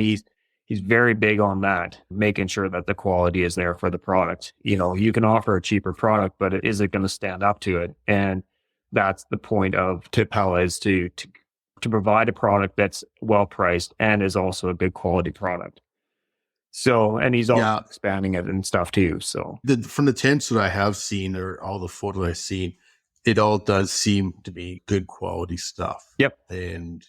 He's very big on that, making sure that the quality is there for the product. You can offer a cheaper product, but is it going to stand up to it? And that's the point of Tipella, is to provide a product that's well priced and is also a good quality product. So, and he's also expanding it and stuff too. So From the tents that I have seen, or all the photos I've seen, it all does seem to be good quality stuff. Yep. And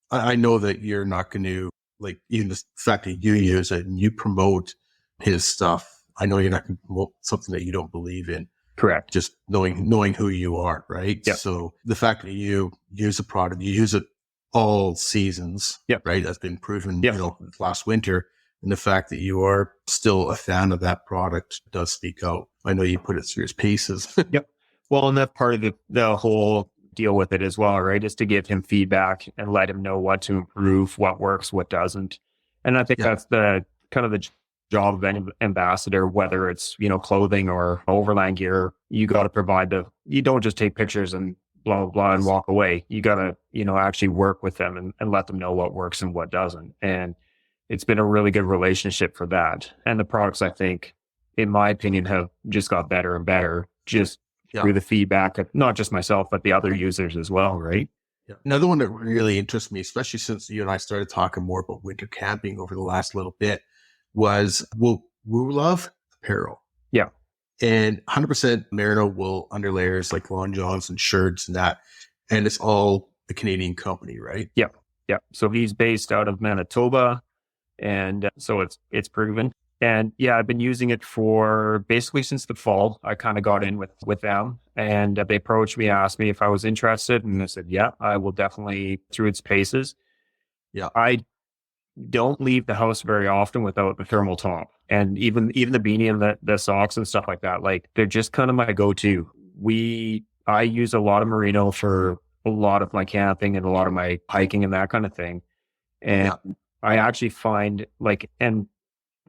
I know that you're not going to, like, even the fact that you use it and you promote his stuff. I know you're not going to promote something that you don't believe in. Correct. Just knowing who you are, right? Yep. So the fact that you use a product, you use it all seasons, yep. right? That's been proven, yep. Last winter. And the fact that you are still a fan of that product does speak out. I know you put it through his paces. Yep. Well, and that's part of the whole deal with it as well, right? Is to give him feedback and let him know what to improve, what works, what doesn't. And I think that's the kind of the job of an ambassador, whether it's, clothing or overland gear. You got to provide you don't just take pictures and blah, blah, blah, and walk away. You got to, actually work with them and let them know what works and what doesn't. And it's been a really good relationship for that. And the products, I think, in my opinion, have just got better and better through the feedback of not just myself, but the other users as well, right? Yeah. Another one that really interests me, especially since you and I started talking more about winter camping over the last little bit, was Woo Love apparel. Yeah. And 100% merino wool underlayers like long johns and shirts and that. And it's all a Canadian company, right? Yeah. Yeah. So he's based out of Manitoba. And so it's proven. And yeah, I've been using it for basically since the fall. I kind of got in with them, and they approached me, asked me if I was interested. And I said, yeah, I will definitely through its paces. Yeah. I don't leave the house very often without the thermal top, and even the beanie and the socks and stuff like that. Like, they're just kind of my go-to. I use a lot of merino for a lot of my camping and a lot of my hiking and that kind of thing. And I actually find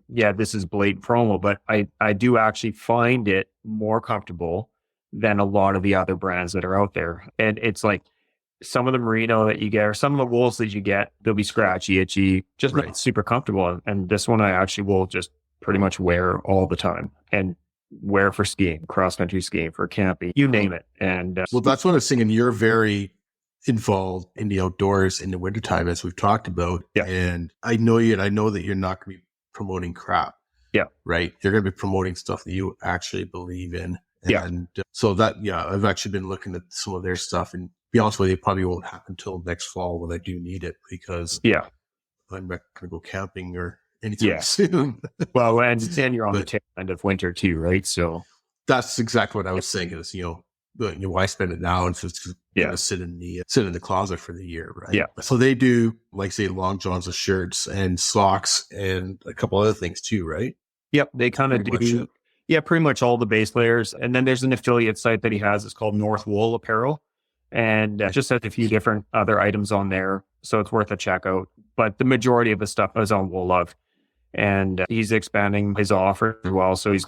this is blatant promo, but I do actually find it more comfortable than a lot of the other brands that are out there. And it's like some of the merino that you get, or some of the wools that you get, they'll be scratchy, itchy, just not super comfortable. And this one I actually will just pretty much wear all the time and wear for skiing, cross-country skiing, for camping, you name it. And well, that's what I was thinking. You're very involved in the outdoors in the wintertime, as we've talked about. Yeah. And I know you, and I know that you're not going to be promoting crap. Yeah. Right. You're going to be promoting stuff that you actually believe in. And so I've actually been looking at some of their stuff, and be honest with you, it probably won't happen until next fall when I do need it, because I'm not going to go camping or anytime soon. Well, and you're on the tail end of winter too, right? So that's exactly what I was saying is, why spend it now and just going to sit in the closet for the year, right? Yeah. So they do, like, say, long johns of shirts and socks and a couple other things too, right? Yep, they kind of do. Yeah, pretty much all the base layers. And then there's an affiliate site that he has. It's called North Wool Apparel, and just has a few different other items on there. So it's worth a check out. But the majority of the stuff is on Wool Love, and he's expanding his offer as well. So he's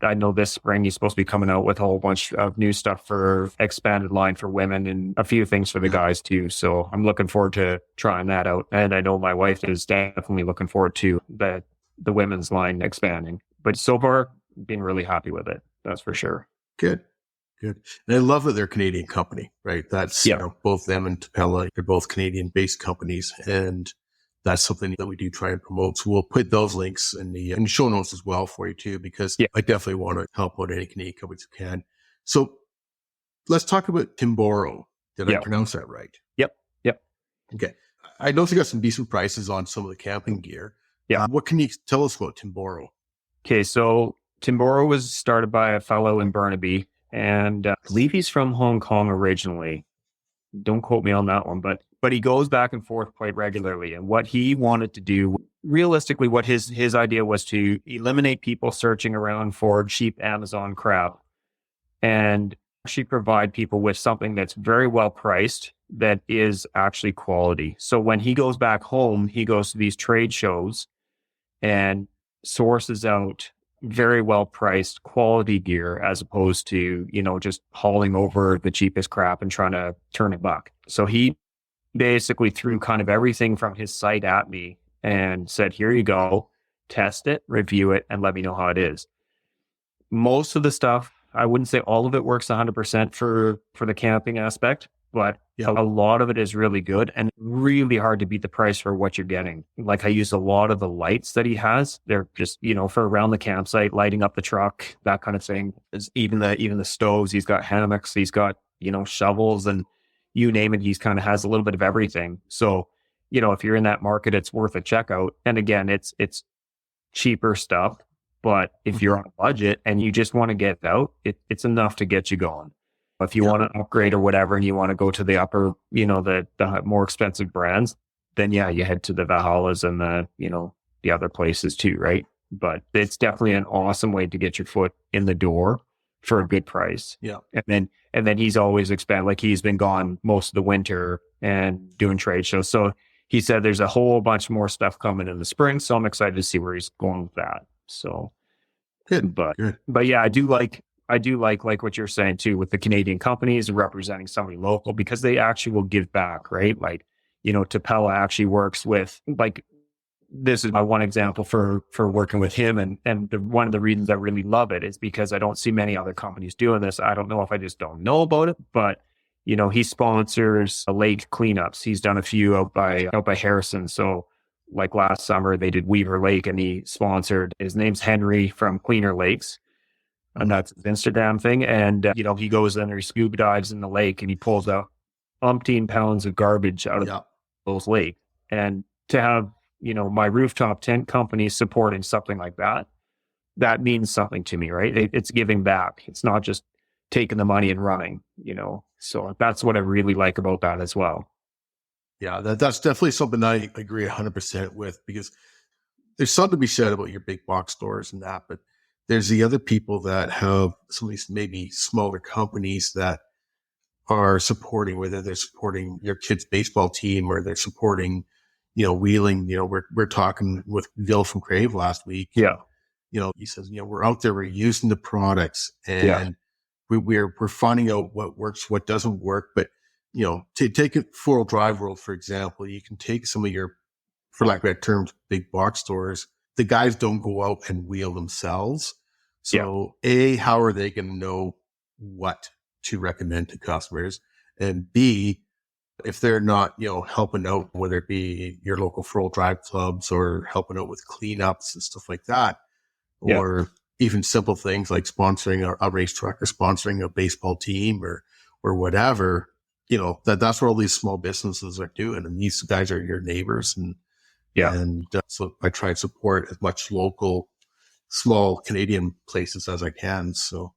I know this spring he's supposed to be coming out with a whole bunch of new stuff for expanded line for women and a few things for the guys too. So I'm looking forward to trying that out. And I know my wife is definitely looking forward to the women's line expanding. But so far, been really happy with it. That's for sure. Good. And I love that they're a Canadian company, right? That's, both them and Tipella, they're both Canadian based companies. And that's something that we do try and promote. So we'll put those links in the show notes as well for you too, because I definitely want to help out any Canadian companies who can. So let's talk about Timboro. Did I pronounce that right? Yep. Okay. I know you got some decent prices on some of the camping gear. Yeah. What can you tell us about Timboro? Okay. So Timboro was started by a fellow in Burnaby, and I believe he's from Hong Kong originally. Don't quote me on that one, but he goes back and forth quite regularly. And what he wanted to do, realistically, what his idea was to eliminate people searching around for cheap Amazon crap and actually provide people with something that's very well priced, that is actually quality. So when he goes back home, he goes to these trade shows and sources out very well priced quality gear, as opposed to, just hauling over the cheapest crap and trying to turn a buck. So he basically threw kind of everything from his site at me and said, here you go, test it, review it, and let me know how it is. Most of the stuff, I wouldn't say all of it works 100% for the camping aspect, but Yeah. a lot of it is really good and really hard to beat the price for what you're getting. Like I use a lot of the lights that he has. They're just, for around the campsite, lighting up the truck, that kind of thing. Even the stoves, he's got hammocks, he's got, shovels, and you name it, he's kind of has a little bit of everything. So, if you're in that market, it's worth a checkout. And again, it's cheaper stuff. But if you're on a budget and you just want to get out, it's enough to get you going. If you want to upgrade or whatever, and you want to go to the upper, the more expensive brands, then you head to the Valhallas and the other places too, right? But it's definitely an awesome way to get your foot in the door for a good price. Yeah. And then he's always expanded. Like he's been gone most of the winter and doing trade shows. So he said there's a whole bunch more stuff coming in the spring. So I'm excited to see where he's going with that. So good. But yeah, I do like what you're saying too with the Canadian companies and representing somebody local, because they actually will give back, right? Like, Tapella actually works with, like, this is my one example for working with him. And one of the reasons I really love it is because I don't see many other companies doing this. I don't know if I just don't know about it, but he sponsors lake cleanups. He's done a few out by Harrison. So like last summer they did Weaver Lake, and he sponsored, his name's Henry from Cleaner Lakes. And that's his Instagram thing. And, he goes in there, he scuba dives in the lake, and he pulls out umpteen pounds of garbage out of those lakes. And to have, my rooftop tent company supporting something like that, that means something to me, right? It's giving back. It's not just taking the money and running, So that's what I really like about that as well. Yeah, that's definitely something I agree 100% with, because there's something to be said about your big box stores and that, but there's the other people that have some of these maybe smaller companies that are supporting, whether they're supporting your kid's baseball team or they're supporting, wheeling. We're talking with Bill from Crave last week. Yeah. He says, we're out there, we're using the products, and we're finding out what works, what doesn't work. But, to take it 4-wheel drive world, for example, you can take some of your, for lack of better terms, big box stores. The guys don't go out and wheel themselves. So how are they going to know what to recommend to customers? And B, if they're not, helping out, whether it be your local 4-wheel drive clubs or helping out with cleanups and stuff like that, or even simple things like sponsoring a racetrack or sponsoring a baseball team or whatever, that's what all these small businesses are doing. And these guys are your neighbors. And so I try and support as much local, small Canadian places as I can. So.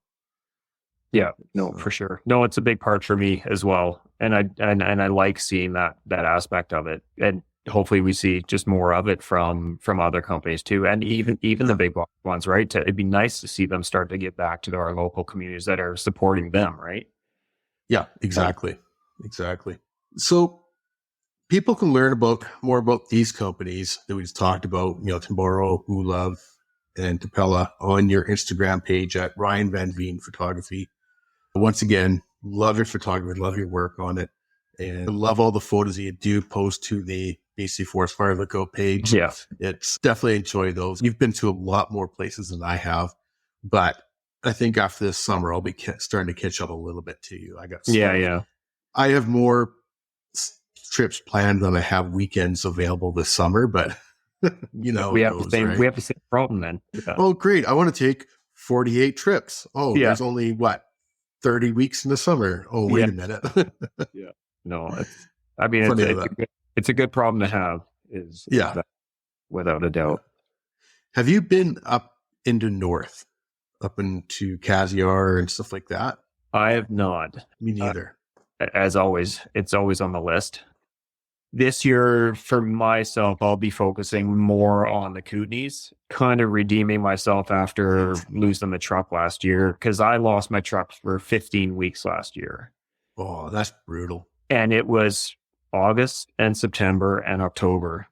Yeah, no, for sure. No, it's a big part for me as well. And I like seeing that aspect of it. And hopefully we see just more of it from other companies too. And even the big ones, right? It'd be nice to see them start to get back to our local communities that are supporting them, right? Yeah, exactly. Exactly. So people can learn more about these companies that we just talked about, Timboro, Ulov, and Tapella on your Instagram page at Ryan Vanveen Photography. Once again, love your photography, love your work on it, and love all the photos that you do post to the BC Forest Fire Lookout page. Yeah. It's definitely enjoy those. You've been to a lot more places than I have, but I think after this summer, I'll be starting to catch up a little bit to you. I have more trips planned than I have weekends available this summer, but we have the same problem then. Yeah. Oh, great. I want to take 48 trips. Oh, there's only 30 weeks in the summer. Oh, wait a minute. No, it's a good problem to have, is that, without a doubt. Have you been up into north, up into Cassiar and stuff like that? I have not. Me neither. As always, it's always on the list. This year, for myself, I'll be focusing more on the Kootenays, kind of redeeming myself after losing the truck last year, because I lost my truck for 15 weeks last year. Oh, that's brutal. And it was August and September and October.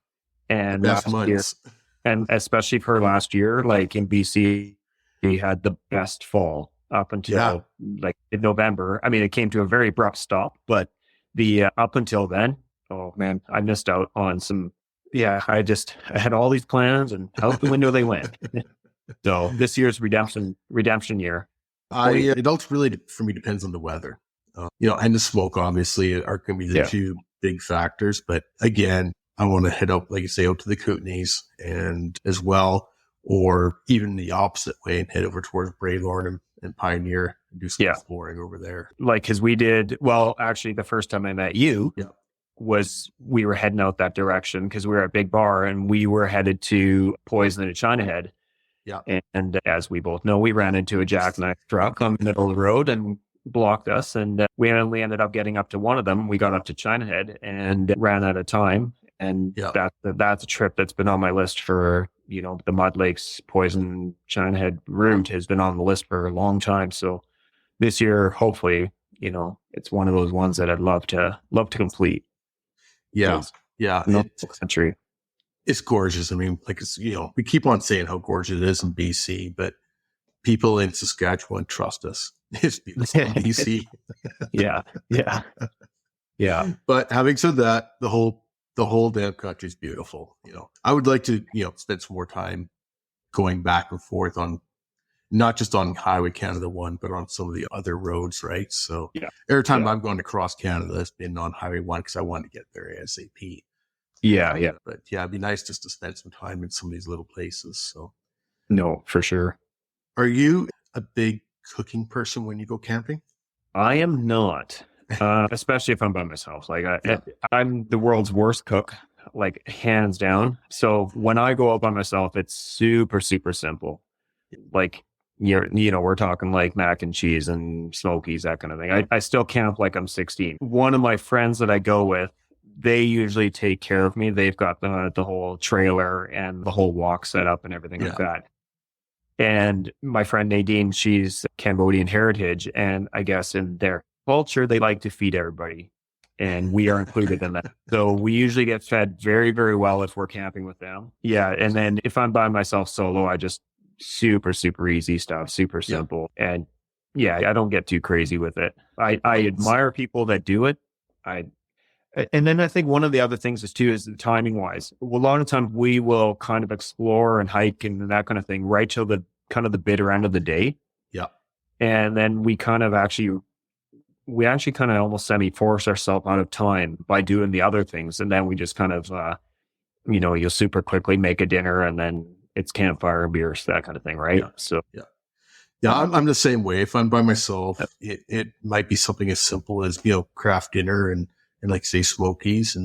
And best months. And especially for last year, like in BC, we had the best fall up until like in November. I mean, it came to a very abrupt stop, but up until then, oh man, I missed out on some yeah, I had all these plans and out the window they went. So this year's redemption year. It ultimately for me depends on the weather, and the smoke obviously are going to be the Yeah. two big factors. But again, I want to head up, like you say, out to the Kootenays and as well, or even the opposite way and head over towards Braylorn and Pioneer and do some exploring over there. Like, cause we did, well, actually the first time I met you Yeah. was we were heading out that direction because we were at Big Bar and we were headed to Poison and China Head. Yeah. And as we both know, we ran into a jackknife truck on the middle of the road and blocked us. And we only ended up getting up to one of them. We got up to China Head and ran out of time. And that's a trip that's been on my list for, the Mud Lakes, Poison, China Head route has been on the list for a long time. So this year, hopefully, it's one of those ones that I'd love to complete. Yeah. Yeah. Century. It's gorgeous. I mean, like, we keep on saying how gorgeous it is in BC, but people in Saskatchewan trust us. It's beautiful in BC. Yeah. But having said that, the whole damn country is beautiful. I would like to, spend some more time going back and forth on, not just on Highway Canada 1, but on some of the other roads, right? So every time I'm going across Canada, it's been on Highway 1 because I want to get there ASAP. Yeah. But it'd be nice just to spend some time in some of these little places. So, no, for sure. Are you a big cooking person when you go camping? I am not, especially if I'm by myself. Like I'm the world's worst cook, like hands down. So when I go out by myself, it's super, super simple. Like we're talking like mac and cheese and smokies, that kind of thing. I still camp like I'm 16. One of my friends that I go with, they usually take care of me. They've got the whole trailer and the whole walk set up and everything like that. And my friend Nadine, she's Cambodian heritage. And I guess in their culture, they like to feed everybody. And we are included in that. So we usually get fed very, very well if we're camping with them. Yeah. And then if I'm by myself solo, I just super, super easy stuff, super simple. And I don't get too crazy with it. I admire people that do it. And then I think one of the other things is the timing wise. A lot of times we will kind of explore and hike and that kind of thing right till the kind of the bitter end of the day. Yeah. And then we kind of almost semi-force ourselves out of time by doing the other things. And then we just kind of, you'll super quickly make a dinner and then it's campfire, beers, that kind of thing. Right. Yeah. I'm the same way. If I'm by myself, it might be something as simple as, craft dinner and like say smokies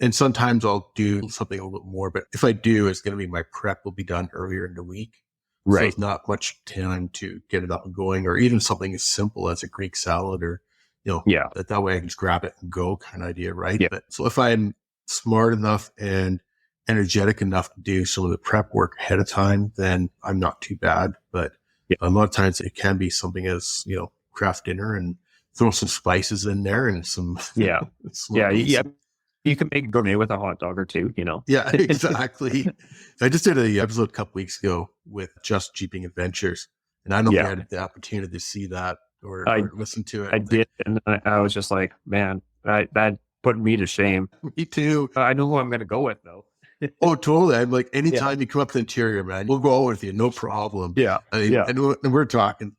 and sometimes I'll do something a little bit more, but if I do, it's going to be my prep will be done earlier in the week. Right. So it's not much time to get it up and going, or even something as simple as a Greek salad or, that way I can just grab it and go kind of idea. Right. Yeah. But so if I'm smart enough and energetic enough to do some of the prep work ahead of time, then I'm not too bad. But a lot of times it can be something as, craft dinner and throw some spices in there and some you can make gourmet with a hot dog or two, Yeah, exactly. I just did an episode a couple weeks ago with Just Jeeping Adventures, and I don't know if you had the opportunity to see that or listen to it. I did, and I was just like, man, that put me to shame. Me too. I know who I'm going to go with though. Oh, totally. I'm like, anytime you come up to the interior, man, we'll go with you, no problem. Yeah, And we're talking,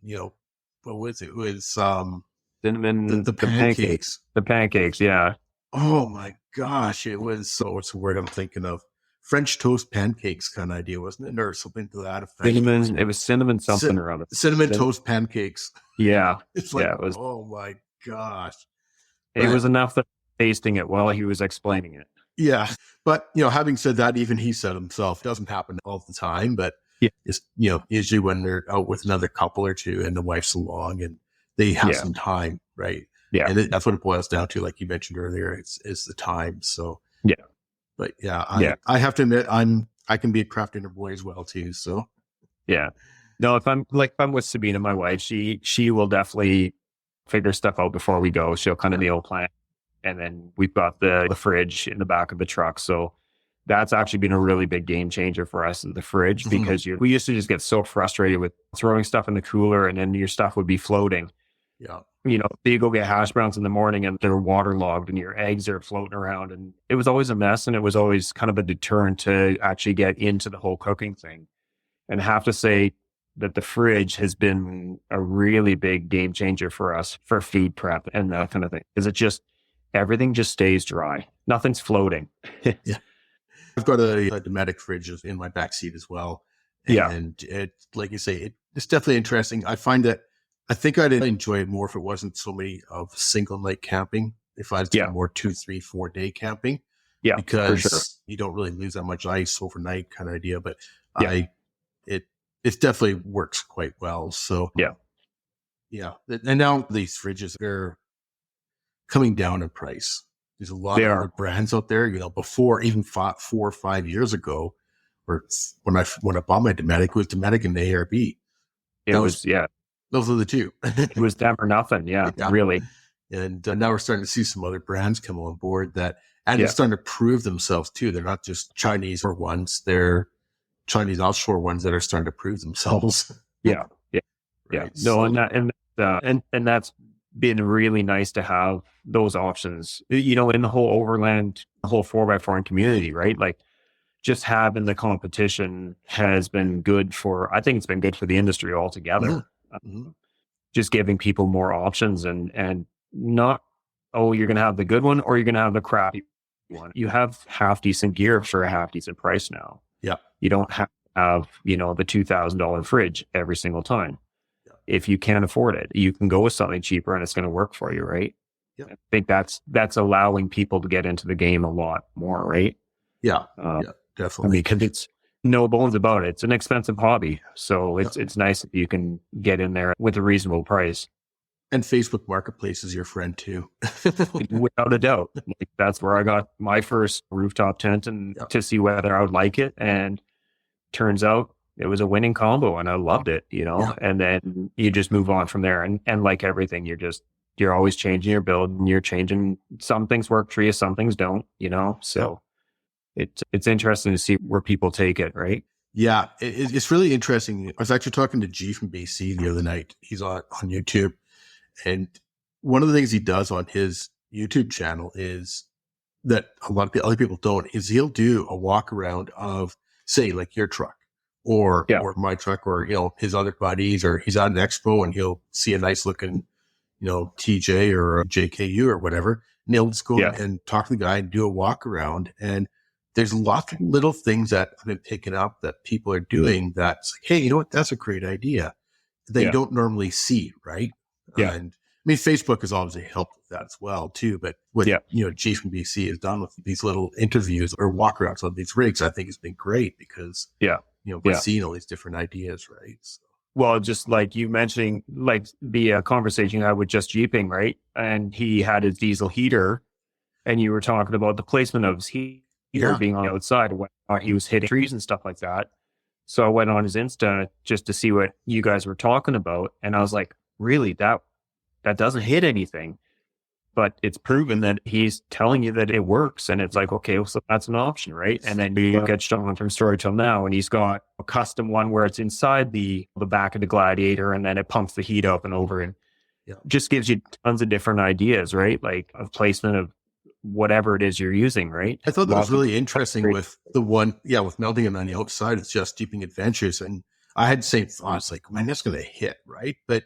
what was it? It was cinnamon, the pancakes. The pancakes, yeah. Oh my gosh, it was what's the word I'm thinking of? French toast pancakes kind of idea, wasn't it? Or something to that effect. It was cinnamon something or other. Cinnamon toast pancakes. Yeah. It's like, it was, oh my gosh. It was enough that tasting it while he was explaining it. Yeah. But, having said that, even he said himself, it doesn't happen all the time, but it's, usually when they're out with another couple or two and the wife's along and they have some time, right? Yeah. And that's what it boils down to, like you mentioned earlier, it's the time. So, but I have to admit, I can be a craft dinner boy as well too. So, no, if I'm with Sabina, my wife, she will definitely figure stuff out before we go. She'll kind of meal plan. And then we've got the fridge in the back of the truck. So that's actually been a really big game changer for us, the fridge, because we used to just get so frustrated with throwing stuff in the cooler and then your stuff would be floating. Yeah. You go get hash browns in the morning and they're waterlogged and your eggs are floating around, and it was always a mess, and it was always kind of a deterrent to actually get into the whole cooking thing. And I have to say that the fridge has been a really big game changer for us for feed prep and that kind of thing. Because everything just stays dry. Nothing's floating. Yeah. I've got a Dometic fridge in my backseat as well. Yeah. And it, like you say, it's definitely interesting. I find that I think I'd enjoy it more if it wasn't so many of single night camping. If I was doing more 2, 3, 4 day camping. Yeah. Because for sure. you don't really lose that much ice overnight kind of idea. But Yeah. it definitely works quite well. So yeah. And now these fridges, they're coming down in price. There's a lot of other brands out there, before even 4 or 5 years ago, or when I bought my Dometic, it was Dometic and the ARB. Those are the two. It was them or nothing. Yeah. Really. And now we're starting to see some other brands come on board and they're starting to prove themselves too. They're not just Chinese or ones, they're Chinese offshore ones that are starting to prove themselves. Yeah. Right. No, and that's been really nice to have those options, in the whole overland, the whole 4x4 community, right? Like just having the competition has been good I think it's been good for the industry altogether. Mm-hmm. Just giving people more options and not, you're going to have the good one or you're going to have the crappy one. You have half decent gear for a half decent price now. Yeah. You don't have, the $2,000 fridge every single time. Yeah. If you can't afford it, you can go with something cheaper and it's going to work for you, right? Yeah. I think that's allowing people to get into the game a lot more, right? Yeah. Definitely. Because it's no bones about it. It's an expensive hobby. So it's nice if you can get in there with a reasonable price. And Facebook Marketplace is your friend too. Without a doubt. That's where I got my first rooftop tent and to see whether I would like it. And turns out it was a winning combo and I loved it, and then you just move on from there. And like everything, you're always changing your build and you're changing. Some things work for you, some things don't, so it's interesting to see where people take it. Right. Yeah. It's really interesting. I was actually talking to G from BC the other night. He's on YouTube. And one of the things he does on his YouTube channel is that a lot of other people don't, is he'll do a walk around of, say, like your truck or my truck or, his other buddies, or he's at an expo and he'll see a nice looking, TJ or a JKU or whatever. And he'll just go and talk to the guy and do a walk around. And there's lots of little things that I've been picking up that people are doing that's like, hey, you know what? That's a great idea that you don't normally see, right? Yeah. And I mean, Facebook has obviously helped with that as well too. But what G from BC has done with these little interviews or walkarounds on these rigs, I think has been great because we're seeing all these different ideas, right? So. Well, just like you mentioning, like the conversation you had with Just Jeeping, right? And he had his diesel heater, and you were talking about the placement of his heater being on the outside when he was hitting trees and stuff like that. So I went on his Insta just to see what you guys were talking about, and I was like, really, that doesn't hit anything, but it's proven that he's telling you that it works. And it's like, okay, well, so that's an option, right? And then you look at Sean from Story Till Now, and he's got a custom one where it's inside the back of the Gladiator, and then it pumps the heat up and over, and just gives you tons of different ideas, right? Like a placement of whatever it is you're using, right? I thought that was really interesting with the one, with melting it on the outside. It's Just Jeeping Adventures. And I had the same thoughts, like, man, that's going to hit, right? But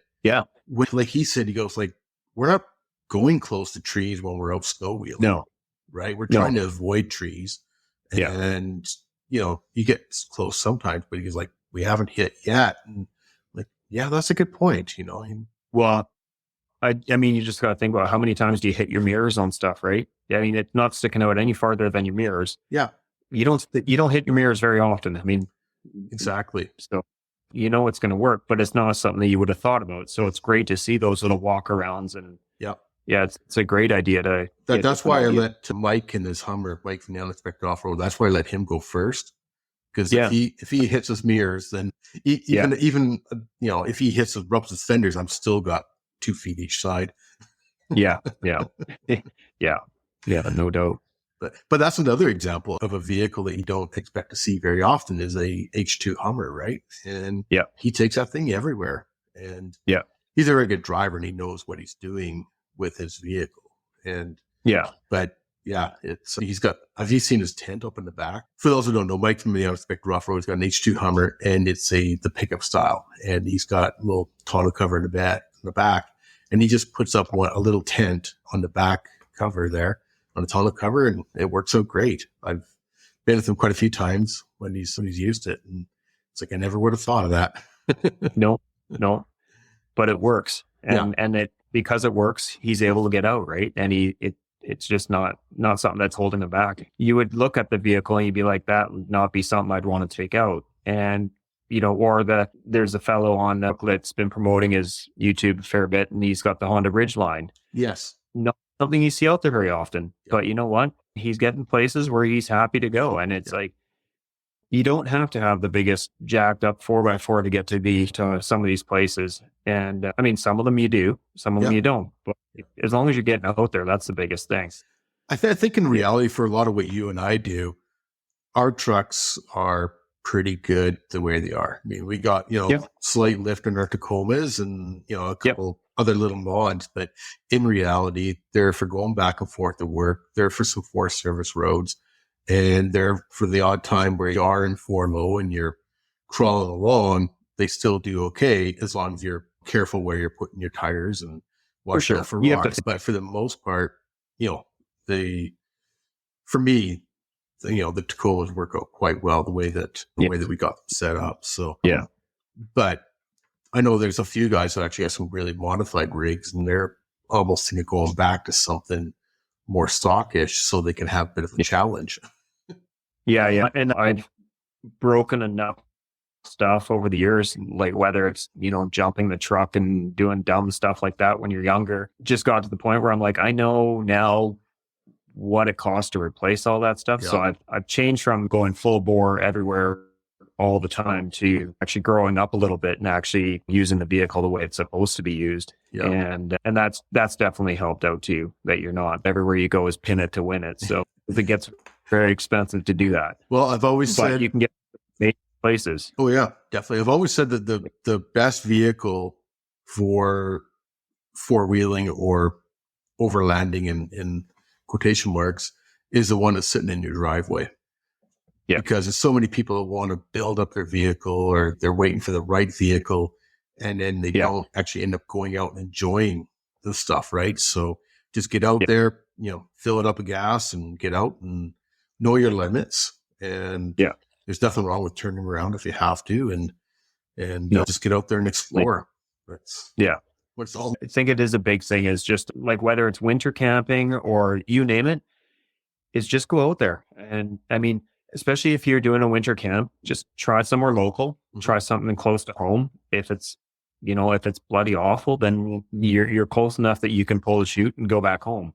with, like he said, he goes like, we're not going close to trees when we're out snow wheeling. No. Right. We're trying to avoid trees. And, you get close sometimes, but he's like, we haven't hit yet. And like, that's a good point. Well, I mean, you just got to think about how many times do you hit your mirrors on stuff, right? I mean, it's not sticking out any farther than your mirrors. Yeah. You don't hit your mirrors very often. I mean, exactly. So, it's going to work, but it's not something that you would have thought about. So it's great to see those little walkarounds, and it's a great idea that's why I let Mike and his Hummer, Mike from the Unexpected Off-Road, that's why I let him go first. Because if he hits his mirrors, then even if he rubs his fenders, I'm still got 2 feet each side. Yeah, no doubt. But that's another example of a vehicle that you don't expect to see very often is a H2 Hummer, right? And he takes that thing everywhere. And he's a very good driver and he knows what he's doing with his vehicle. And Yeah. but yeah, have you seen his tent up in the back? For those who don't know, Mike from the Unexpected Rough Road has got an H2 Hummer, and it's the pickup style, and he's got a little tonneau cover in the back, and he just puts up a little tent on the back cover there, on the tonneau cover, and it works out great. I've been with him quite a few times when he's used it, and it's like I never would have thought of that. No, but it works, and because it works, he's able to get out, right? And it's just not something that's holding him back. You would look at the vehicle and you'd be like, that would not be something I'd want to take out. And, or there's a fellow on that's been promoting his YouTube a fair bit, and he's got the Honda Ridgeline. Yes. Not something you see out there very often, but you know what? He's getting places where he's happy to go. And it's like, you don't have to have the biggest jacked up 4x4 to get to some of these places. And I mean, some of them you do, some of them you don't. But as long as you're getting out there, that's the biggest thing. I think in reality, for a lot of what you and I do, our trucks are pretty good the way they are. I mean, we got, slight lift in our Tacomas and, a couple other little mods, but in reality, they're for going back and forth to work. They're for some Forest Service roads. And they're for the odd time where you are in 4-low and you're crawling along, they still do okay as long as you're careful where you're putting your tires and watch out for rocks. But for the most part, the Tacomas work out quite well the way that we got them set up. So but I know there's a few guys that actually have some really modified rigs, and they're almost thinking of going back to something more stockish so they can have a bit of a challenge. Yeah. And I've broken enough stuff over the years, like whether it's, jumping the truck and doing dumb stuff like that when you're younger, just got to the point where I'm like, I know now what it costs to replace all that stuff. Yeah. So I've changed from going full bore everywhere all the time to actually growing up a little bit and actually using the vehicle the way it's supposed to be used. Yeah. And that's definitely helped out too, that you're not everywhere you go is pin it to win it. So it gets very expensive to do that. Well, I've always said you can get places. Oh yeah, definitely. I've always said that the best vehicle for four-wheeling or overlanding in quotation marks is the one that's sitting in your driveway. Yeah. Because there's so many people that want to build up their vehicle, or they're waiting for the right vehicle, and then they don't actually end up going out and enjoying the stuff, right? So just get out there, fill it up with gas and get out and know your limits. And there's nothing wrong with turning around if you have to, and just get out there and explore. What's all I think it is a big thing is just like whether it's winter camping or you name it, is just go out there. And I mean, especially if you're doing a winter camp, just try somewhere local, try something close to home. If it's, if it's bloody awful, then you're close enough that you can pull the chute and go back home.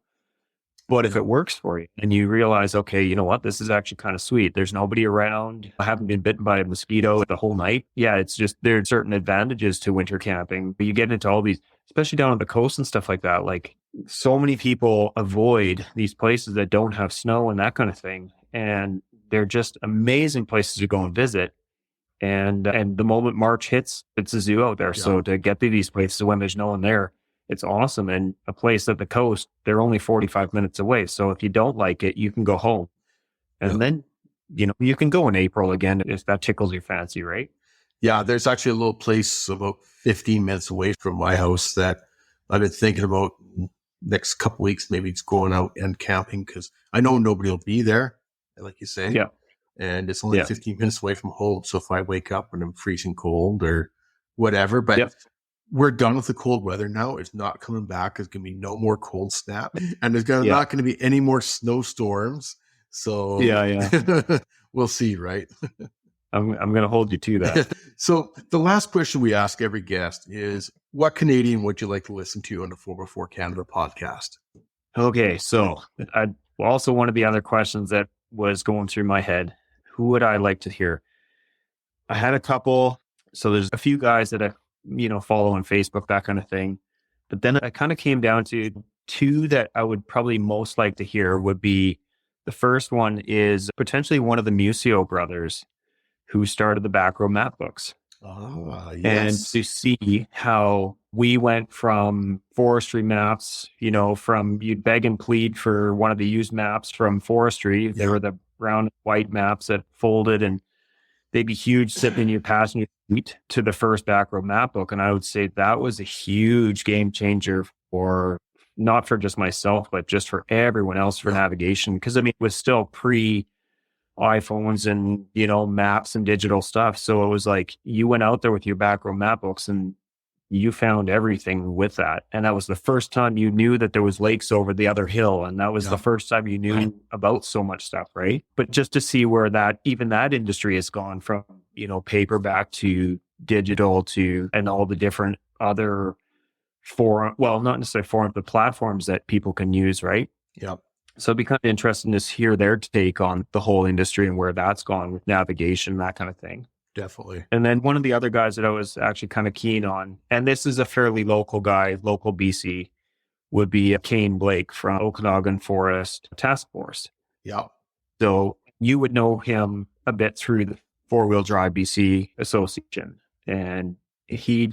But if it works for you and you realize, okay, you know what, this is actually kind of sweet. There's nobody around. I haven't been bitten by a mosquito the whole night. Yeah, it's just, there are certain advantages to winter camping. But you get into all these, especially down on the coast and stuff like that. Like so many people avoid these places that don't have snow and that kind of thing. And they're just amazing places to go and visit. And the moment March hits, it's a zoo out there. Yeah. So to get to these places when there's no one there, it's awesome. And a place at the coast, they're only 45 minutes away. So if you don't like it, you can go home. And then, you can go in April again if that tickles your fancy, right? Yeah, there's actually a little place about 15 minutes away from my house that I've been thinking about next couple weeks, maybe it's going out and camping, because I know nobody will be there, like you say. Yeah. And it's only 15 minutes away from home. So if I wake up and I'm freezing cold or whatever, but we're done with the cold weather now. It's not coming back. There's going to be no more cold snap, and there's not going to be any more snowstorms. So we'll see, right? I'm going to hold you to that. So the last question we ask every guest is, what Canadian would you like to listen to on the 4x4 Canada podcast? Okay. So I also one of the other questions that was going through my head, who would I like to hear? I had a couple. So there's a few guys that I follow on Facebook, that kind of thing. But then I kind of came down to two that I would probably most like to hear would be, the first one is potentially one of the Musio brothers who started the Backrow Map Books. And Yes. to see how we went from forestry maps, from you'd beg and plead for one of the used maps from forestry. They Yeah. were the brown and white maps that folded and they'd be huge sitting in your passenger seat to the first back row map book. And I would say that was a huge game changer for not for just myself, but just for everyone else for Yeah. navigation. Cause I mean, it was still pre iPhones and, maps and digital stuff. So it was like you went out there with your back row map books and you found everything with that. And that was the first time you knew that there was lakes over the other hill. And that was Yeah. the first time you knew about so much stuff, right? But just to see where even that industry has gone from, paperback to digital to, and all the different other not necessarily forum, but platforms that people can use, right? Yeah. So it'd be kind of interesting to hear their take on the whole industry and where that's gone with navigation, that kind of thing. Definitely. And then one of the other guys that I was actually kind of keen on, and this is a fairly local guy, local BC, would be Kane Blake from Okanagan Forest Task Force. Yeah. So you would know him a bit through the Four Wheel Drive BC Association. And he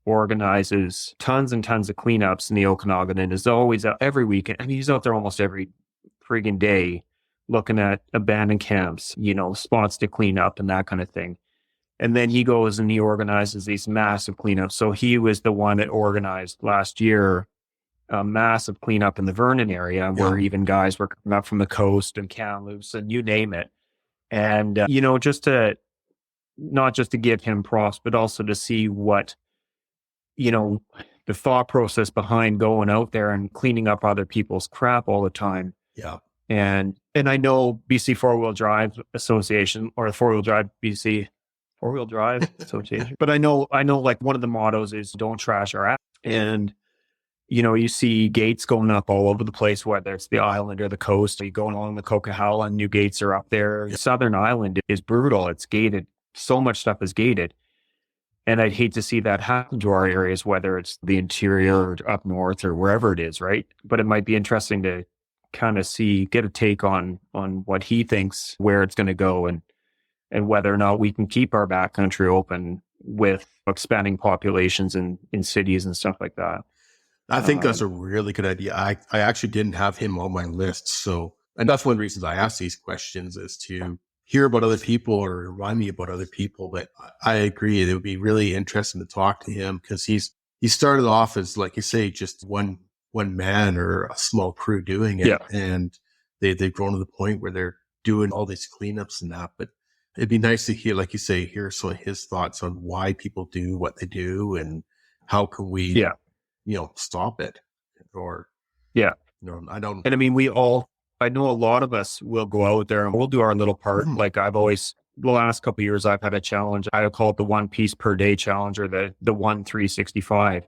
organizes tons and tons of cleanups in the Okanagan and is always out every weekend. I mean, he's out there almost every friggin' day looking at abandoned camps, spots to clean up and that kind of thing. And then he goes and he organizes these massive cleanups. So he was the one that organized last year a massive cleanup in the Vernon area where even guys were coming up from the coast and Kamloops and you name it. And, not just to give him props, but also to see what, the thought process behind going out there and cleaning up other people's crap all the time. Yeah. And I know BC Four Wheel Drive Association or the Four Wheel Drive BC Four Wheel Drive Association, but I know like one of the mottos is don't trash our app. And, you see gates going up all over the place, whether it's the island or the coast. Are you going along the Coquihalla and new gates are up there? Yeah. Southern Island is brutal. It's gated. So much stuff is gated. And I'd hate to see that happen to our areas, whether it's the interior or up north or wherever it is, right? But it might be interesting to kind of get a take on what he thinks, where it's going to go and whether or not we can keep our backcountry open with expanding populations in cities and stuff like that. I think that's a really good idea. I actually didn't have him on my list. So, and that's one of the reasons I ask these questions is to hear about other people or remind me about other people. But I agree. It would be really interesting to talk to him because he started off as, like you say, just one man or a small crew doing it. Yeah. And they've grown to the point where they're doing all these cleanups and that. But it'd be nice to hear, like you say, hear some of his thoughts on why people do what they do and how can we, stop it or, I don't. And I mean, I know a lot of us will go out there and we'll do our little part. Like the last couple of years, I've had a challenge. I call it the 1 piece per day challenge or the 1-365.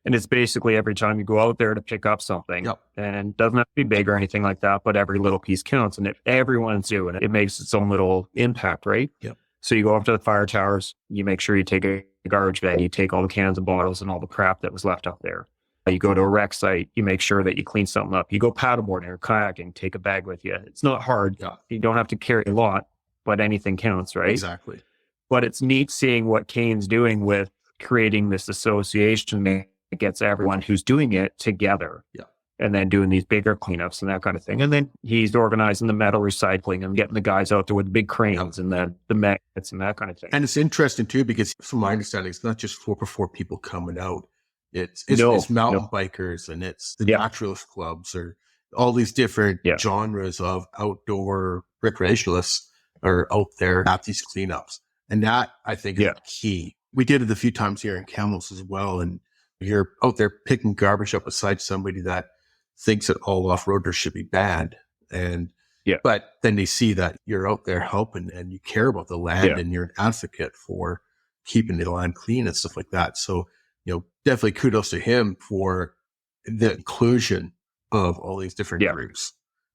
And it's basically every time you go out there to pick up something and it doesn't have to be big or anything like that, but every little piece counts. And if everyone's doing it, it makes its own little impact, right? Yep. So you go up to the fire towers, you make sure you take a garbage bag, you take all the cans and bottles and all the crap that was left up there. You go to a wreck site, you make sure that you clean something up. You go paddleboarding or kayaking, take a bag with you. It's not hard. Yeah. You don't have to carry a lot, but anything counts, right? Exactly. But it's neat seeing what Kane's doing with creating this association that gets everyone who's doing it together. Yeah. And then doing these bigger cleanups and that kind of thing. And then he's organizing the metal recycling and getting the guys out there with the big cranes and then the magnets and that kind of thing. And it's interesting too, because from my understanding, it's not just 4x4 people coming out. It's mountain bikers and it's the naturalist clubs or all these different genres of outdoor recreationalists are out there at these cleanups. And that I think is key. We did it a few times here in Kamloops as well. And you're out there picking garbage up beside somebody that thinks that all off-roaders should be banned. And, but then they see that you're out there helping and you care about the land and you're an advocate for keeping the land clean and stuff like that. So, definitely kudos to him for the inclusion of all these different groups.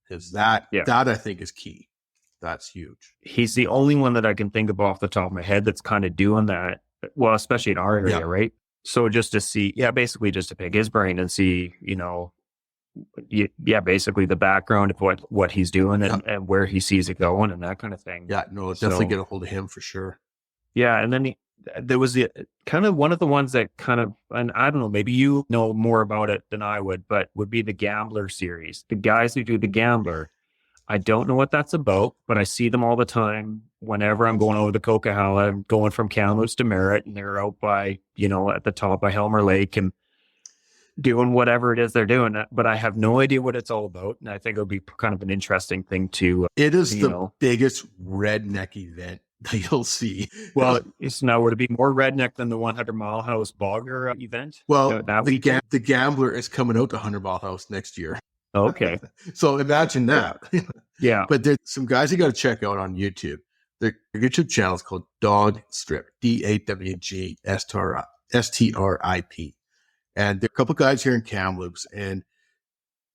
Because that I think is key. That's huge. He's the only one that I can think of off the top of my head that's kind of doing that. Well, especially in our area, right? So just to see, basically just to pick his brain and see, basically the background of what he's doing and where he sees it going and that kind of thing. Yeah, no, definitely get a hold of him for sure. Yeah. And then there was the kind of one of the ones that kind of, and I don't know, maybe you know more about it than I would, but would be the Gambler series. The guys who do the Gambler, I don't know what that's about, but I see them all the time whenever I'm going over the Coquihalla. I'm going from Kamloops to Merritt, and they're out by, at the top by Helmer Lake and doing whatever it is they're doing. But I have no idea what it's all about. And I think it'll be kind of an interesting thing to, It is the biggest redneck event that you'll see. Well, it's now would it be more redneck than the 100 Mile House Bogger event? Well, the Gambler is coming out to 100 Mile House next year. Okay. So imagine that. Yeah. But there's some guys you got to check out on YouTube. Their YouTube channel is called Dog Strip, DAWGSTRIP. And there are a couple guys here in Kamloops, and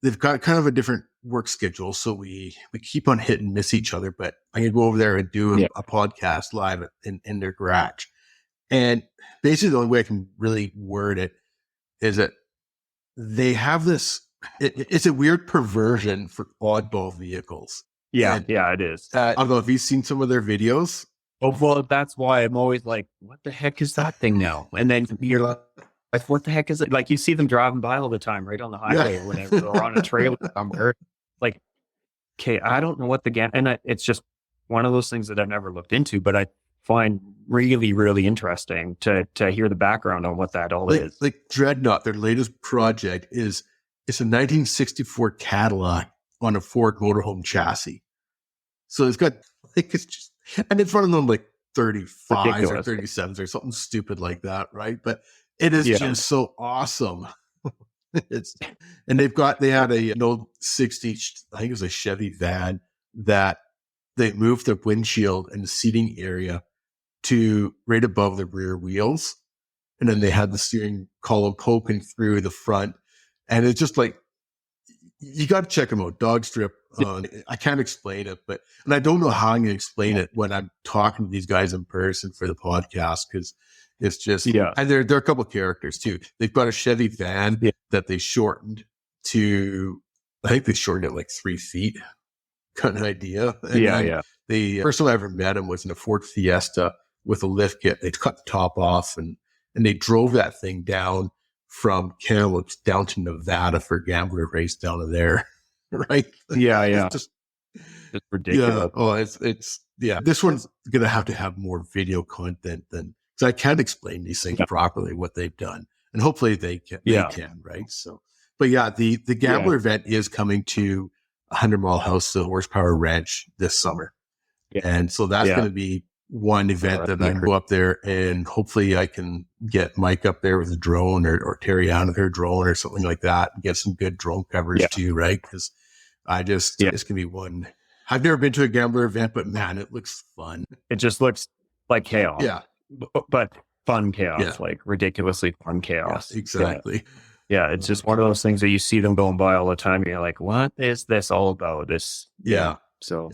they've got kind of a different work schedule. So we keep on hit and miss each other, but I can go over there and do a podcast live in their garage. And basically the only way I can really word it is that they have this, it's a weird perversion for oddball vehicles. Yeah. It is. I don't know if you've seen some of their videos. Oh, well, that's why I'm always like, what the heck is that thing now? And then you're like, what the heck is it? Like you see them driving by all the time, right on the highway or whenever they're on a trailer somewhere. Like, okay, I don't know what it's just one of those things that I've never looked into, but I find really, really interesting to hear the background on what that all is. Like Dreadnought, their latest project it's a 1964 Cadillac on a Ford motorhome chassis. So it's got it's just, and it's running on like 35s or 37s or something stupid like that, right? But it is just so awesome. And they had an old 60, I think it was a Chevy van that they moved the windshield and the seating area to right above the rear wheels. And then they had the steering column poking through the front. And it's just like, you got to check them out. Dog Strip. I can't explain it, and I don't know how I'm going to explain it when I'm talking to these guys in person for the podcast, because it's just, and they're a couple of characters too. They've got a Chevy van that they shortened to, I think they shortened it like 3 feet, kind of idea. And the first time I ever met him was in a Ford Fiesta with a lift kit. They cut the top off and they drove that thing down from Kamloops down to Nevada for a Gambler race down to there. Right? It's ridiculous. It's this one's going to have more video content than, because I can't explain these things properly, what they've done. And hopefully they can, right? So, but the Gambler event is coming to 100 Mile House, the Horsepower Ranch this summer. Yeah. And so that's going to be one event that I can go up there, and hopefully I can get Mike up there with a drone or Terry out of her drone or something like that and get some good drone coverage too, right? Because it's going to be one. I've never been to a Gambler event, but man, it looks fun. It just looks like chaos. Yeah. But fun chaos, like ridiculously fun chaos. Yeah, exactly. Yeah, it's just one of those things that you see them going by all the time. And you're like, what is this all about? So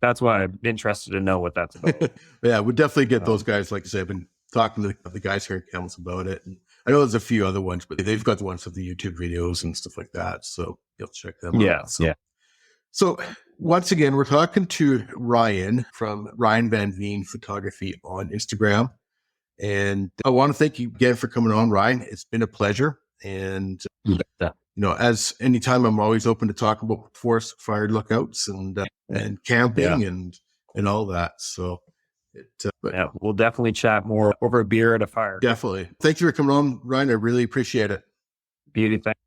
that's why I'm interested to know what that's about. We'll definitely get those guys. Like I said, I've been talking to the guys here in Kamloops about it. And I know there's a few other ones, but they've got the ones of the YouTube videos and stuff like that. So you'll check them out. So once again, we're talking to Ryan from Ryan Vanveen Photography on Instagram. And I want to thank you again for coming on, Ryan. It's been a pleasure. And, as anytime, I'm always open to talk about forest fire lookouts and camping and all that. So we'll definitely chat more over a beer at a fire. Definitely. Thank you for coming on, Ryan. I really appreciate it. Beauty. Thanks.